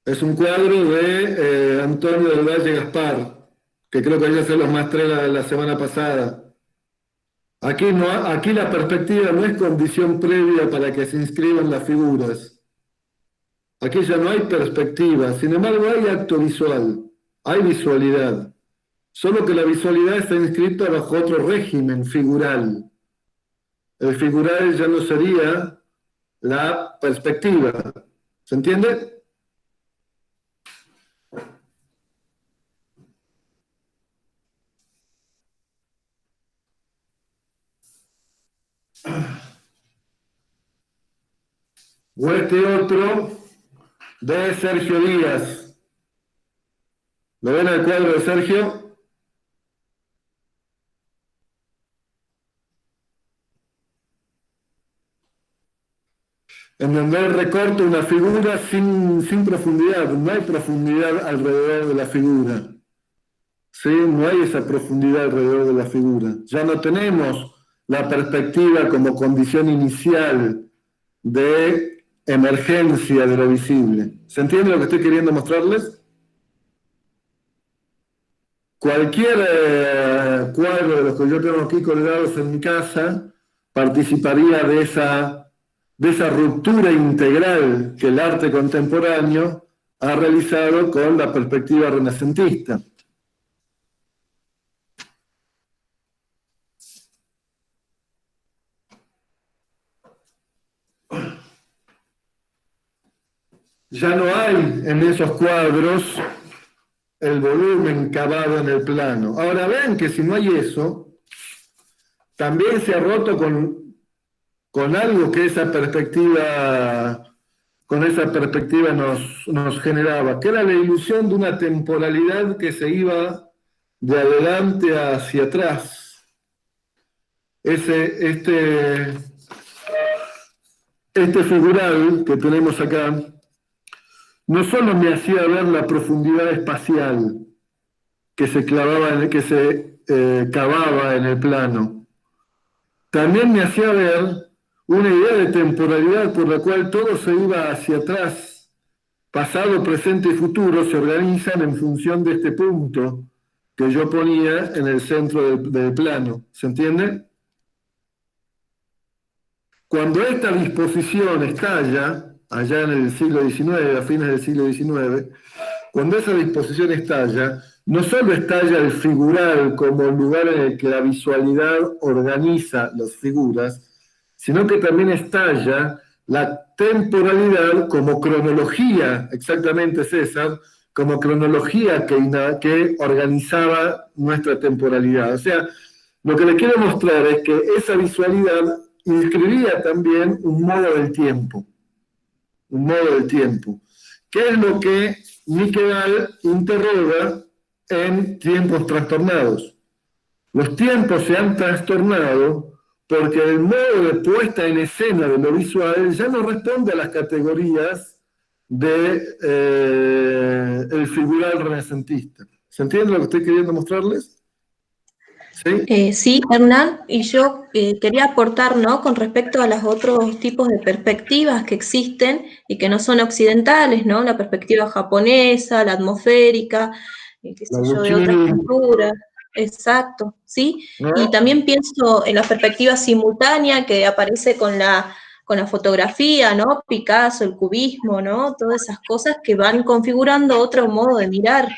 Es un cuadro de Antonio del Valle Gaspar, que creo que ya se los mostré la semana pasada. Aquí la perspectiva no es condición previa para que se inscriban las figuras. Aquí ya no hay perspectiva, sin embargo hay acto visual, hay visualidad. Solo que la visualidad está inscrita bajo otro régimen figural. El figural ya no sería la perspectiva. ¿Se entiende? O este otro de Sergio Díaz. ¿Lo ven al cuadro de Sergio? En donde él recorta una figura sin profundidad. No hay profundidad alrededor de la figura. ¿Sí? No hay esa profundidad alrededor de la figura. Ya no tenemos la perspectiva como condición inicial de emergencia de lo visible. ¿Se entiende lo que estoy queriendo mostrarles? Cualquier cuadro de los que yo tengo aquí colgados en mi casa participaría de esa ruptura integral que el arte contemporáneo ha realizado con la perspectiva renacentista. Ya no hay en esos cuadros el volumen cavado en el plano. Ahora vean que si no hay eso, también se ha roto con algo que esa perspectiva nos generaba, que era la ilusión de una temporalidad que se iba de adelante hacia atrás. Este figural que tenemos acá no solo me hacía ver la profundidad espacial que se cavaba en el plano, también me hacía ver una idea de temporalidad por la cual todo se iba hacia atrás, pasado, presente y futuro se organizan en función de este punto que yo ponía en el centro del plano. ¿Se entiende? Cuando esta disposición estalla, allá en el siglo XIX, a fines del siglo XIX, cuando esa disposición estalla, no solo estalla el figural como lugar en el que la visualidad organiza las figuras, sino que también estalla la temporalidad como cronología, exactamente César, como cronología que organizaba nuestra temporalidad. O sea, lo que le quiero mostrar es que esa visualidad inscribía también un modo del tiempo. Un modo del tiempo. ¿Qué es lo que Miquelal interroga en Tiempos trastornados? Los tiempos se han trastornado porque el modo de puesta en escena de lo visual ya no responde a las categorías del figural renacentista. ¿Se entiende lo que estoy queriendo mostrarles? ¿Sí? Sí, Hernán, y yo quería aportar, ¿no?, con respecto a los otros tipos de perspectivas que existen y que no son occidentales, ¿no? La perspectiva japonesa, la atmosférica, qué sé yo, de otras culturas. Exacto, ¿sí? ¿No? Y también pienso en la perspectiva simultánea que aparece con la fotografía, ¿no? Picasso, el cubismo, ¿no? Todas esas cosas que van configurando otro modo de mirar.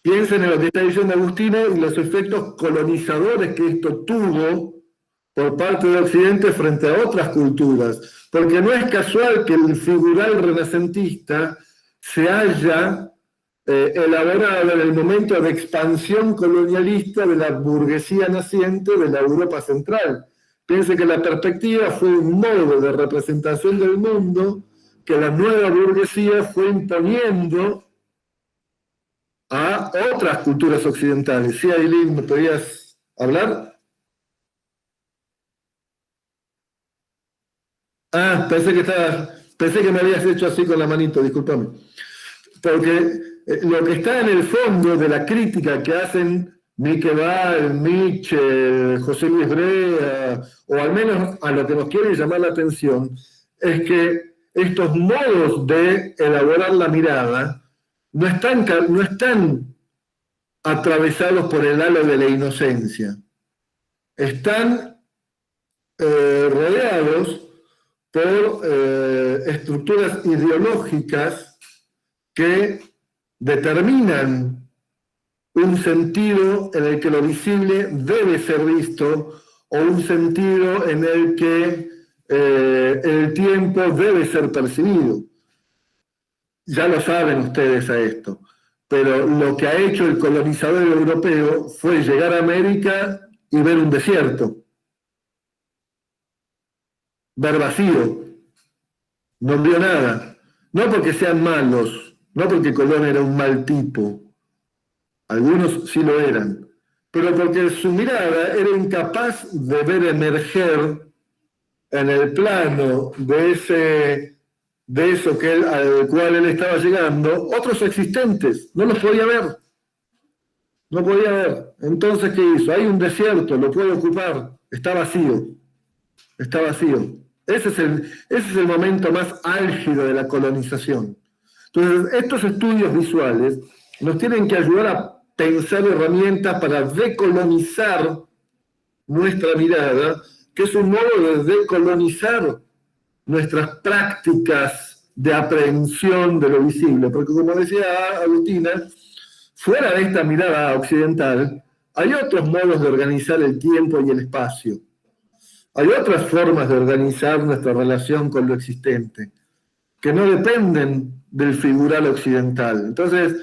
Piensen en lo que está diciendo Agustino y los efectos colonizadores que esto tuvo por parte de Occidente frente a otras culturas. Porque no es casual que el figural renacentista se haya elaborado en el momento de expansión colonialista de la burguesía naciente de la Europa central. Piensen que la perspectiva fue un modo de representación del mundo que la nueva burguesía fue imponiendo a otras culturas occidentales. Sí, Ailín, ¿me podías hablar? Pensé que me habías hecho así con la manito, discúlpame. Porque lo que está en el fondo de la crítica que hacen Miquelal, Nietzsche, José Luis Brea, o al menos a lo que nos quieren llamar la atención, es que estos modos de elaborar la mirada no están atravesados por el halo de la inocencia. Están rodeados por estructuras ideológicas que determinan un sentido en el que lo visible debe ser visto o un sentido en el que el tiempo debe ser percibido. Ya lo saben ustedes a esto, pero lo que ha hecho el colonizador europeo fue llegar a América y ver un desierto. ver vacío. No vio nada. No porque sean malos, no porque Colón era un mal tipo. Algunos sí lo eran. Pero porque su mirada era incapaz de ver emerger en el plano de eso al cual él estaba llegando, otros existentes. No los podía ver. No podía ver. Entonces, ¿qué hizo? Hay un desierto, lo puede ocupar. Está vacío. Está vacío. Ese es el momento más álgido de la colonización. Entonces, estos estudios visuales nos tienen que ayudar a pensar herramientas para decolonizar nuestra mirada, que es un modo de decolonizar nuestras prácticas de aprehensión de lo visible. Porque como decía Agustina, fuera de esta mirada occidental, hay otros modos de organizar el tiempo y el espacio. Hay otras formas de organizar nuestra relación con lo existente, que no dependen del figural occidental. Entonces,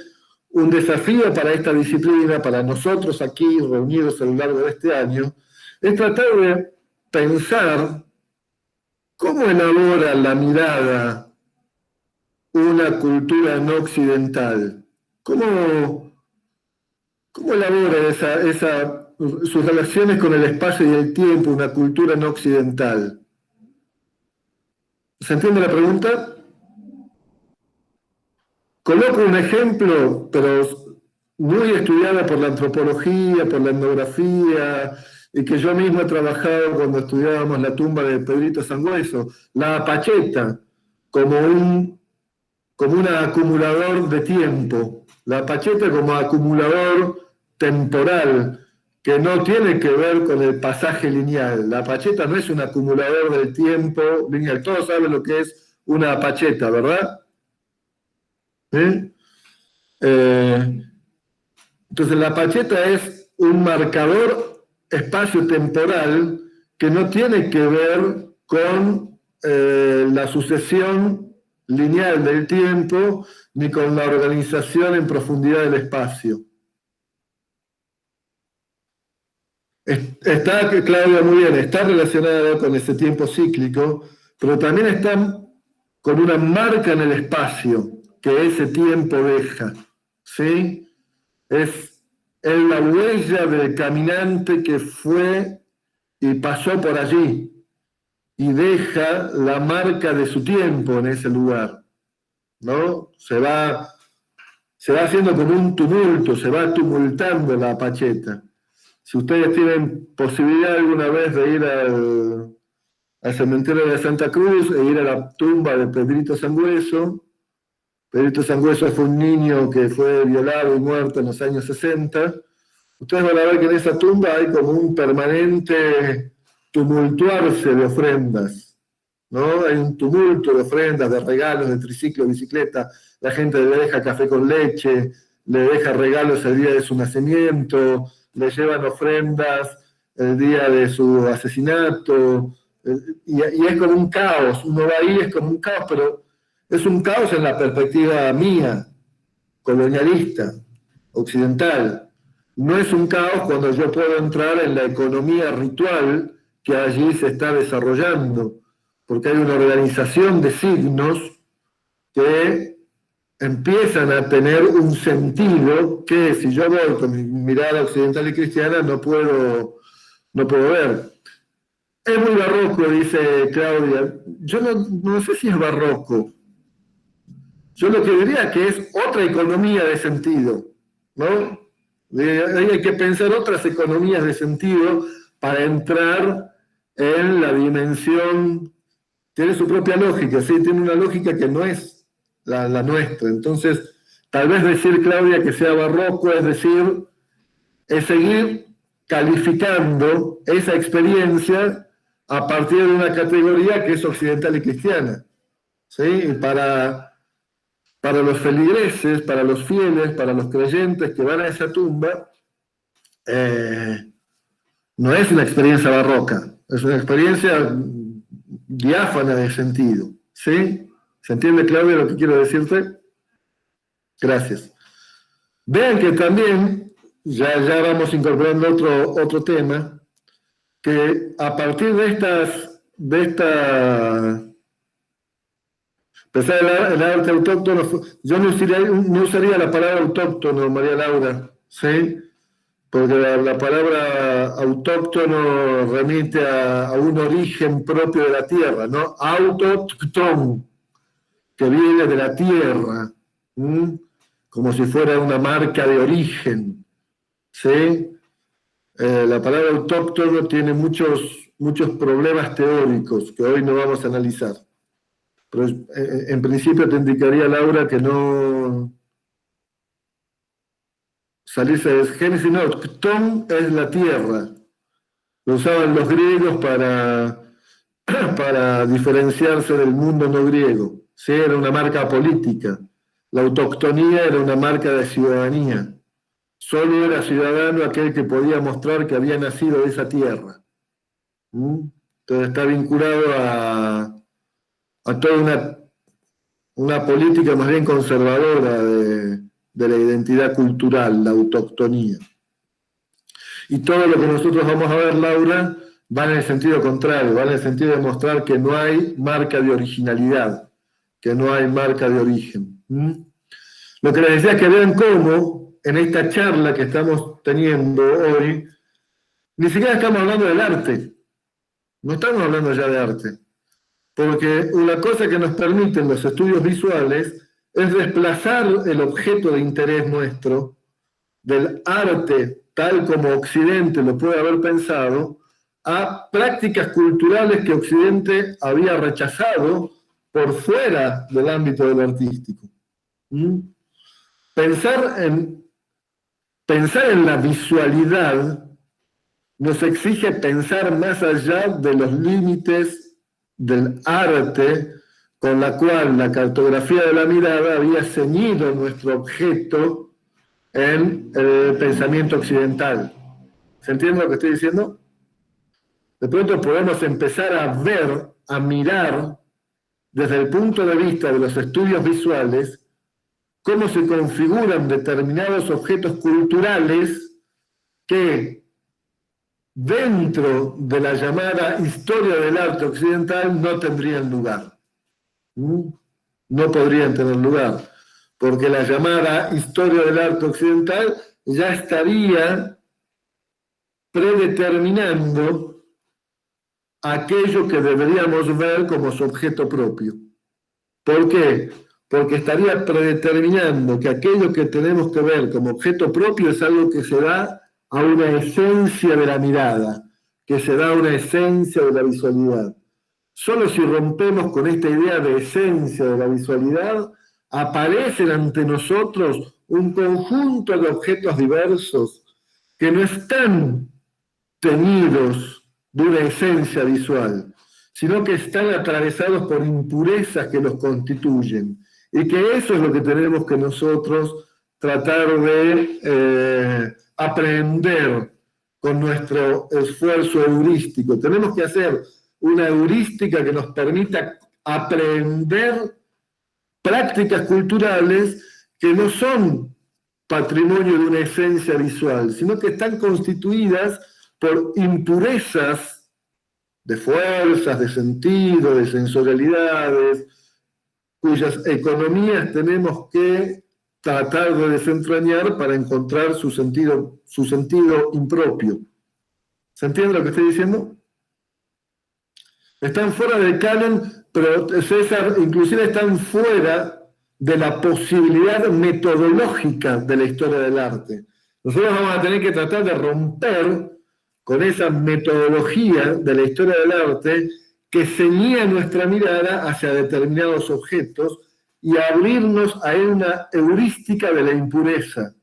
un desafío para esta disciplina, para nosotros aquí reunidos a lo largo de este año, es tratar de pensar cómo elabora la mirada una cultura no occidental. ¿Cómo elabora sus relaciones con el espacio y el tiempo una cultura no occidental? ¿Se entiende la pregunta? Coloco un ejemplo, pero muy estudiada por la antropología, por la etnografía, y que yo mismo he trabajado cuando estudiábamos la tumba de Pedrito Sangüeso, la pacheta, como un acumulador de tiempo, la pacheta como acumulador temporal, que no tiene que ver con el pasaje lineal. La pacheta no es un acumulador del tiempo lineal. Todos saben lo que es una pacheta, ¿verdad? Entonces la pacheta es un marcador espacio-temporal que no tiene que ver con la sucesión lineal del tiempo ni con la organización en profundidad del espacio. Está, Claudia, muy bien, está relacionada con ese tiempo cíclico, pero también está con una marca en el espacio que ese tiempo deja, ¿sí? Es la huella del caminante que fue y pasó por allí y deja la marca de su tiempo en ese lugar, ¿no? Se va haciendo como un tumulto, se va tumultando la pacheta. Si ustedes tienen posibilidad alguna vez de ir al cementerio de Santa Cruz e ir a la tumba de Pedrito Sangüeso. Pedrito Sangüeso fue un niño que fue violado y muerto en los años 60. Ustedes van a ver que en esa tumba hay como un permanente tumultuarse de ofrendas, ¿no? Hay un tumulto de ofrendas, de regalos, de triciclo, bicicleta. La gente le deja café con leche, le deja regalos el día de su nacimiento, le llevan ofrendas el día de su asesinato, y es como un caos. Uno va ahí, es como un caos, pero es un caos en la perspectiva mía, colonialista, occidental. No es un caos cuando yo puedo entrar en la economía ritual que allí se está desarrollando, porque hay una organización de signos que empiezan a tener un sentido que si yo voy con mi mirada occidental y cristiana no puedo ver. Es muy barroco, dice Claudia. Yo no sé si es barroco. Yo lo que diría que es otra economía de sentido, ¿no? Hay que pensar otras economías de sentido para entrar en la dimensión. Tiene su propia lógica, ¿sí? Tiene una lógica que no es la nuestra. Entonces, tal vez decir, Claudia, que sea barroco es seguir calificando esa experiencia a partir de una categoría que es occidental y cristiana, ¿sí? Y para los feligreses, para los fieles, para los creyentes que van a esa tumba, no es una experiencia barroca, es una experiencia diáfana de sentido, ¿sí? ¿Se entiende, Claudia, lo que quiero decirte? Gracias. Vean que también, ya vamos incorporando otro tema, que a partir de estas pensar el arte autóctono, yo no usaría la palabra autóctono, María Laura, ¿sí? Porque la palabra autóctono remite a un origen propio de la tierra, ¿no? Autóctono, que viene de la tierra, como si fuera una marca de origen, ¿sí? La palabra autóctono tiene muchos problemas teóricos que hoy no vamos a analizar. Pero en principio te indicaría, Laura, que no salirse de Génesis, no, Cton es la tierra. Lo usaban los griegos para diferenciarse del mundo no griego. ¿Sí? Era una marca política. La autoctonía era una marca de ciudadanía. Solo era ciudadano aquel que podía mostrar que había nacido de esa tierra. Entonces está vinculado a toda una política más bien conservadora de la identidad cultural, la autoctonía. Y todo lo que nosotros vamos a ver, Laura, va en el sentido contrario, va en el sentido de mostrar que no hay marca de originalidad, que no hay marca de origen. Lo que les decía es que vean cómo en esta charla que estamos teniendo hoy, ni siquiera estamos hablando del arte, no estamos hablando ya de arte, porque una cosa que nos permiten los estudios visuales es desplazar el objeto de interés nuestro del arte tal como Occidente lo puede haber pensado, a prácticas culturales que Occidente había rechazado por fuera del ámbito del artístico. Pensar en la visualidad nos exige pensar más allá de los límites del arte con la cual la cartografía de la mirada había ceñido nuestro objeto en el pensamiento occidental. ¿Se entiende lo que estoy diciendo? De pronto podemos empezar a ver, a mirar desde el punto de vista de los estudios visuales cómo se configuran determinados objetos culturales que dentro de la llamada historia del arte occidental no tendrían lugar. No podrían tener lugar, porque la llamada historia del arte occidental ya estaría predeterminando aquello que deberíamos ver como su objeto propio. ¿Por qué? Porque estaría predeterminando que aquello que tenemos que ver como objeto propio es algo que se da a una esencia de la mirada, que se da a una esencia de la visualidad. Solo si rompemos con esta idea de esencia de la visualidad, aparecen ante nosotros un conjunto de objetos diversos que no están teñidos de una esencia visual, sino que están atravesados por impurezas que los constituyen. Y que eso es lo que tenemos que nosotros tratar de aprender con nuestro esfuerzo heurístico. Tenemos que hacer una heurística que nos permita aprender prácticas culturales que no son patrimonio de una esencia visual, sino que están constituidas por impurezas de fuerzas, de sentido, de sensorialidades, cuyas economías tenemos que tratar de desentrañar para encontrar su sentido impropio. ¿Se entiende lo que estoy diciendo? Están fuera del canon, pero César, inclusive están fuera de la posibilidad metodológica de la historia del arte. Nosotros vamos a tener que tratar de romper con esa metodología de la historia del arte que ceñía nuestra mirada hacia determinados objetos y abrirnos a una heurística de la impureza.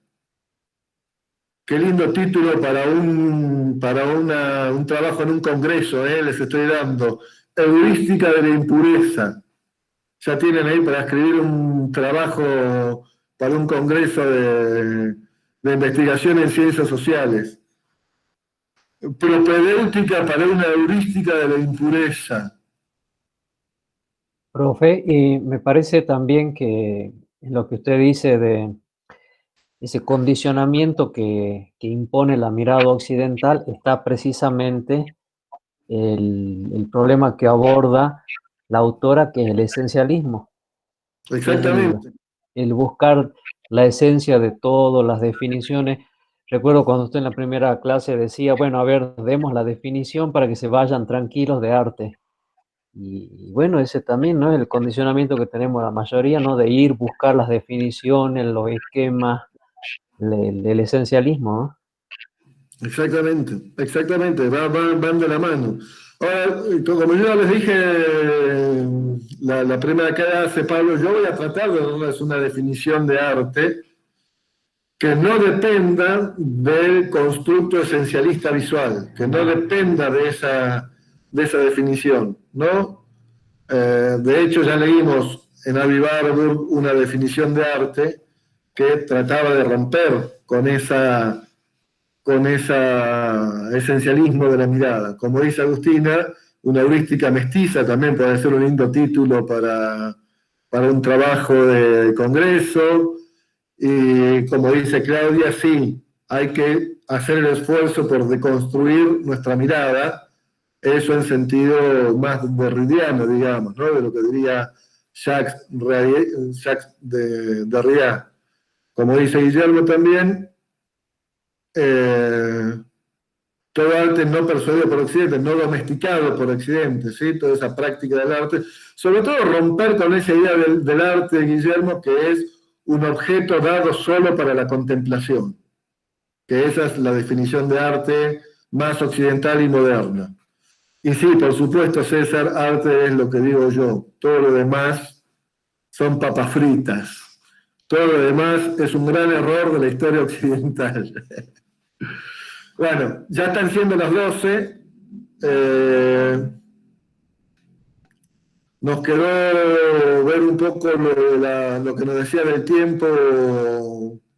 Qué lindo título para un trabajo en un congreso, les estoy dando. Heurística de la impureza. Ya tienen ahí para escribir un trabajo para un congreso de investigación en ciencias sociales. Propedéutica para una heurística de la impureza. Profe, y me parece también que lo que usted dice de ese condicionamiento que impone la mirada occidental está precisamente el problema que aborda la autora, que es el esencialismo. Exactamente. El buscar la esencia de todo, las definiciones. Recuerdo cuando usted en la primera clase decía, bueno, a ver, demos la definición para que se vayan tranquilos de arte. Y bueno, ese también, ¿no? El condicionamiento que tenemos la mayoría, ¿no? De ir, buscar las definiciones, los esquemas, el esencialismo, ¿no? Exactamente, exactamente, van de la mano. Ahora, como yo ya les dije, la primera clase, Pablo, yo voy a tratar de darles una definición de arte que no dependa del constructo esencialista visual, que no dependa de esa definición, ¿no? De hecho, ya leímos en Avi Warburg una definición de arte que trataba de romper con ese esencialismo de la mirada. Como dice Agustina, una heurística mestiza también puede ser un lindo título para un trabajo de congreso. Y como dice Claudia, sí, hay que hacer el esfuerzo por deconstruir nuestra mirada, eso en sentido más derridiano, digamos, ¿no? De lo que diría Jacques Derrida. Como dice Guillermo también, todo arte no persuadido por Occidente, no domesticado por Occidente, ¿sí? Toda esa práctica del arte, sobre todo romper con esa idea del arte, Guillermo, que es un objeto dado solo para la contemplación, que esa es la definición de arte más occidental y moderna. Y sí, por supuesto, César, arte es lo que digo yo, todo lo demás son papas fritas, todo lo demás es un gran error de la historia occidental. Bueno, ya están siendo las 12. Nos quedó ver un poco lo que nos decía del tiempo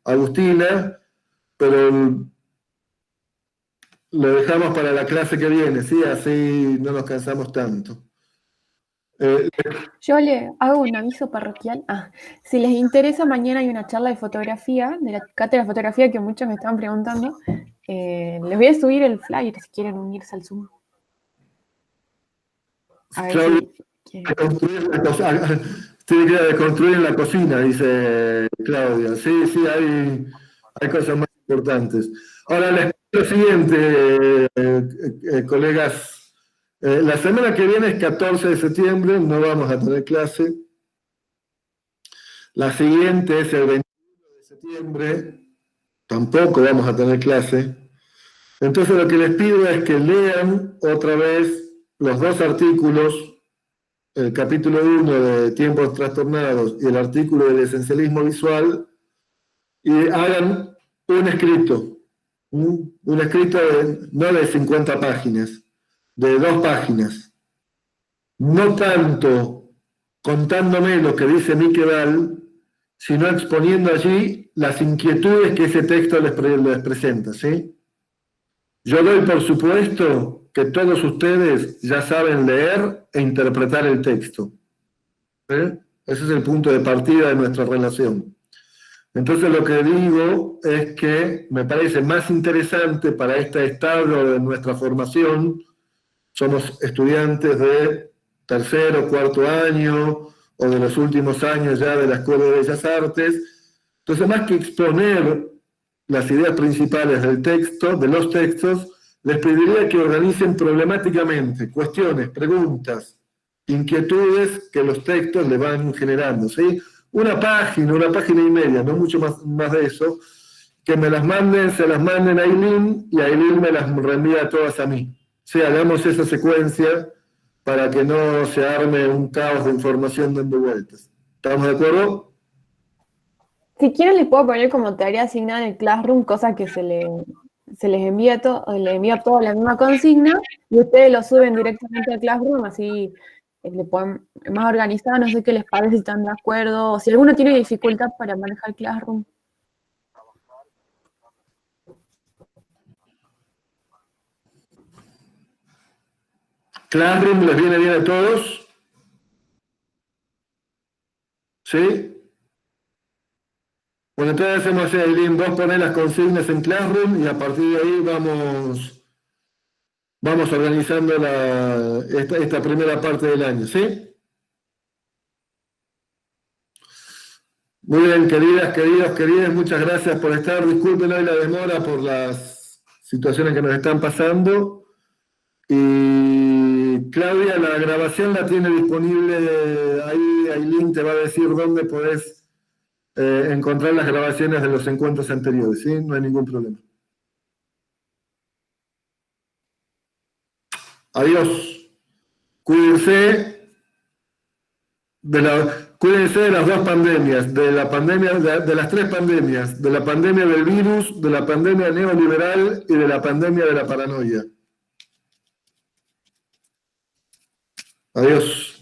Agustina, pero lo dejamos para la clase que viene, ¿sí? Así no nos cansamos tanto. Yo le hago un aviso parroquial. Si les interesa, mañana hay una charla de fotografía, de la cátedra de fotografía que muchos me estaban preguntando. Les voy a subir el flyer si quieren unirse al Zoom. A ver si tiene que deconstruir en la cocina, dice Claudia. Sí, sí, hay cosas más importantes. Ahora les pido lo siguiente, colegas. La semana que viene es 14 de septiembre, no vamos a tener clase. La siguiente es el 21 de septiembre, tampoco vamos a tener clase. Entonces lo que les pido es que lean otra vez los dos artículos, el capítulo 1 de Tiempos Trastornados y el artículo del esencialismo visual, y hagan un escrito no de 50 páginas, de 2 páginas. No tanto contándome lo que dice Miquel, sino exponiendo allí las inquietudes que ese texto les presenta, ¿sí? Yo doy por supuesto que todos ustedes ya saben leer e interpretar el texto. Ese es el punto de partida de nuestra relación. Entonces lo que digo es que me parece más interesante para este estado de nuestra formación, somos estudiantes de tercero, cuarto año, o de los últimos años ya de la Escuela de Bellas Artes. Entonces, más que exponer las ideas principales del texto, de los textos, les pediría que organicen problemáticamente cuestiones, preguntas, inquietudes que los textos le van generando, ¿sí? Una página y media, no mucho más de eso, que me las manden, se las manden a Aileen, y Aileen me las reenvía todas a mí. Sí, hagamos esa secuencia para que no se arme un caos de información dando vueltas. ¿Estamos de acuerdo? Si quieren, les puedo poner como tarea asignada en el Classroom, cosa que se les envía le envía toda la misma consigna, y ustedes lo suben directamente al Classroom, así le pueden más organizado. No sé qué les parece, si están de acuerdo, o si alguno tiene dificultad para manejar Classroom. ¿Classroom les viene bien a todos? ¿Sí? Bueno, entonces hacemos así, Aileen, vos ponés las consignas en Classroom y a partir de ahí vamos organizando esta primera parte del año, ¿sí? Muy bien, queridas, queridos, muchas gracias por estar. Disculpen hoy la demora por las situaciones que nos están pasando. Y Claudia, la grabación la tiene disponible, ahí Aileen te va a decir dónde podés encontrar las grabaciones de los encuentros anteriores, ¿sí? No hay ningún problema. Adiós. Cuídense cuídense de las dos pandemias, de la pandemia, de las tres pandemias, de la pandemia del virus, de la pandemia neoliberal y de la pandemia de la paranoia. Adiós.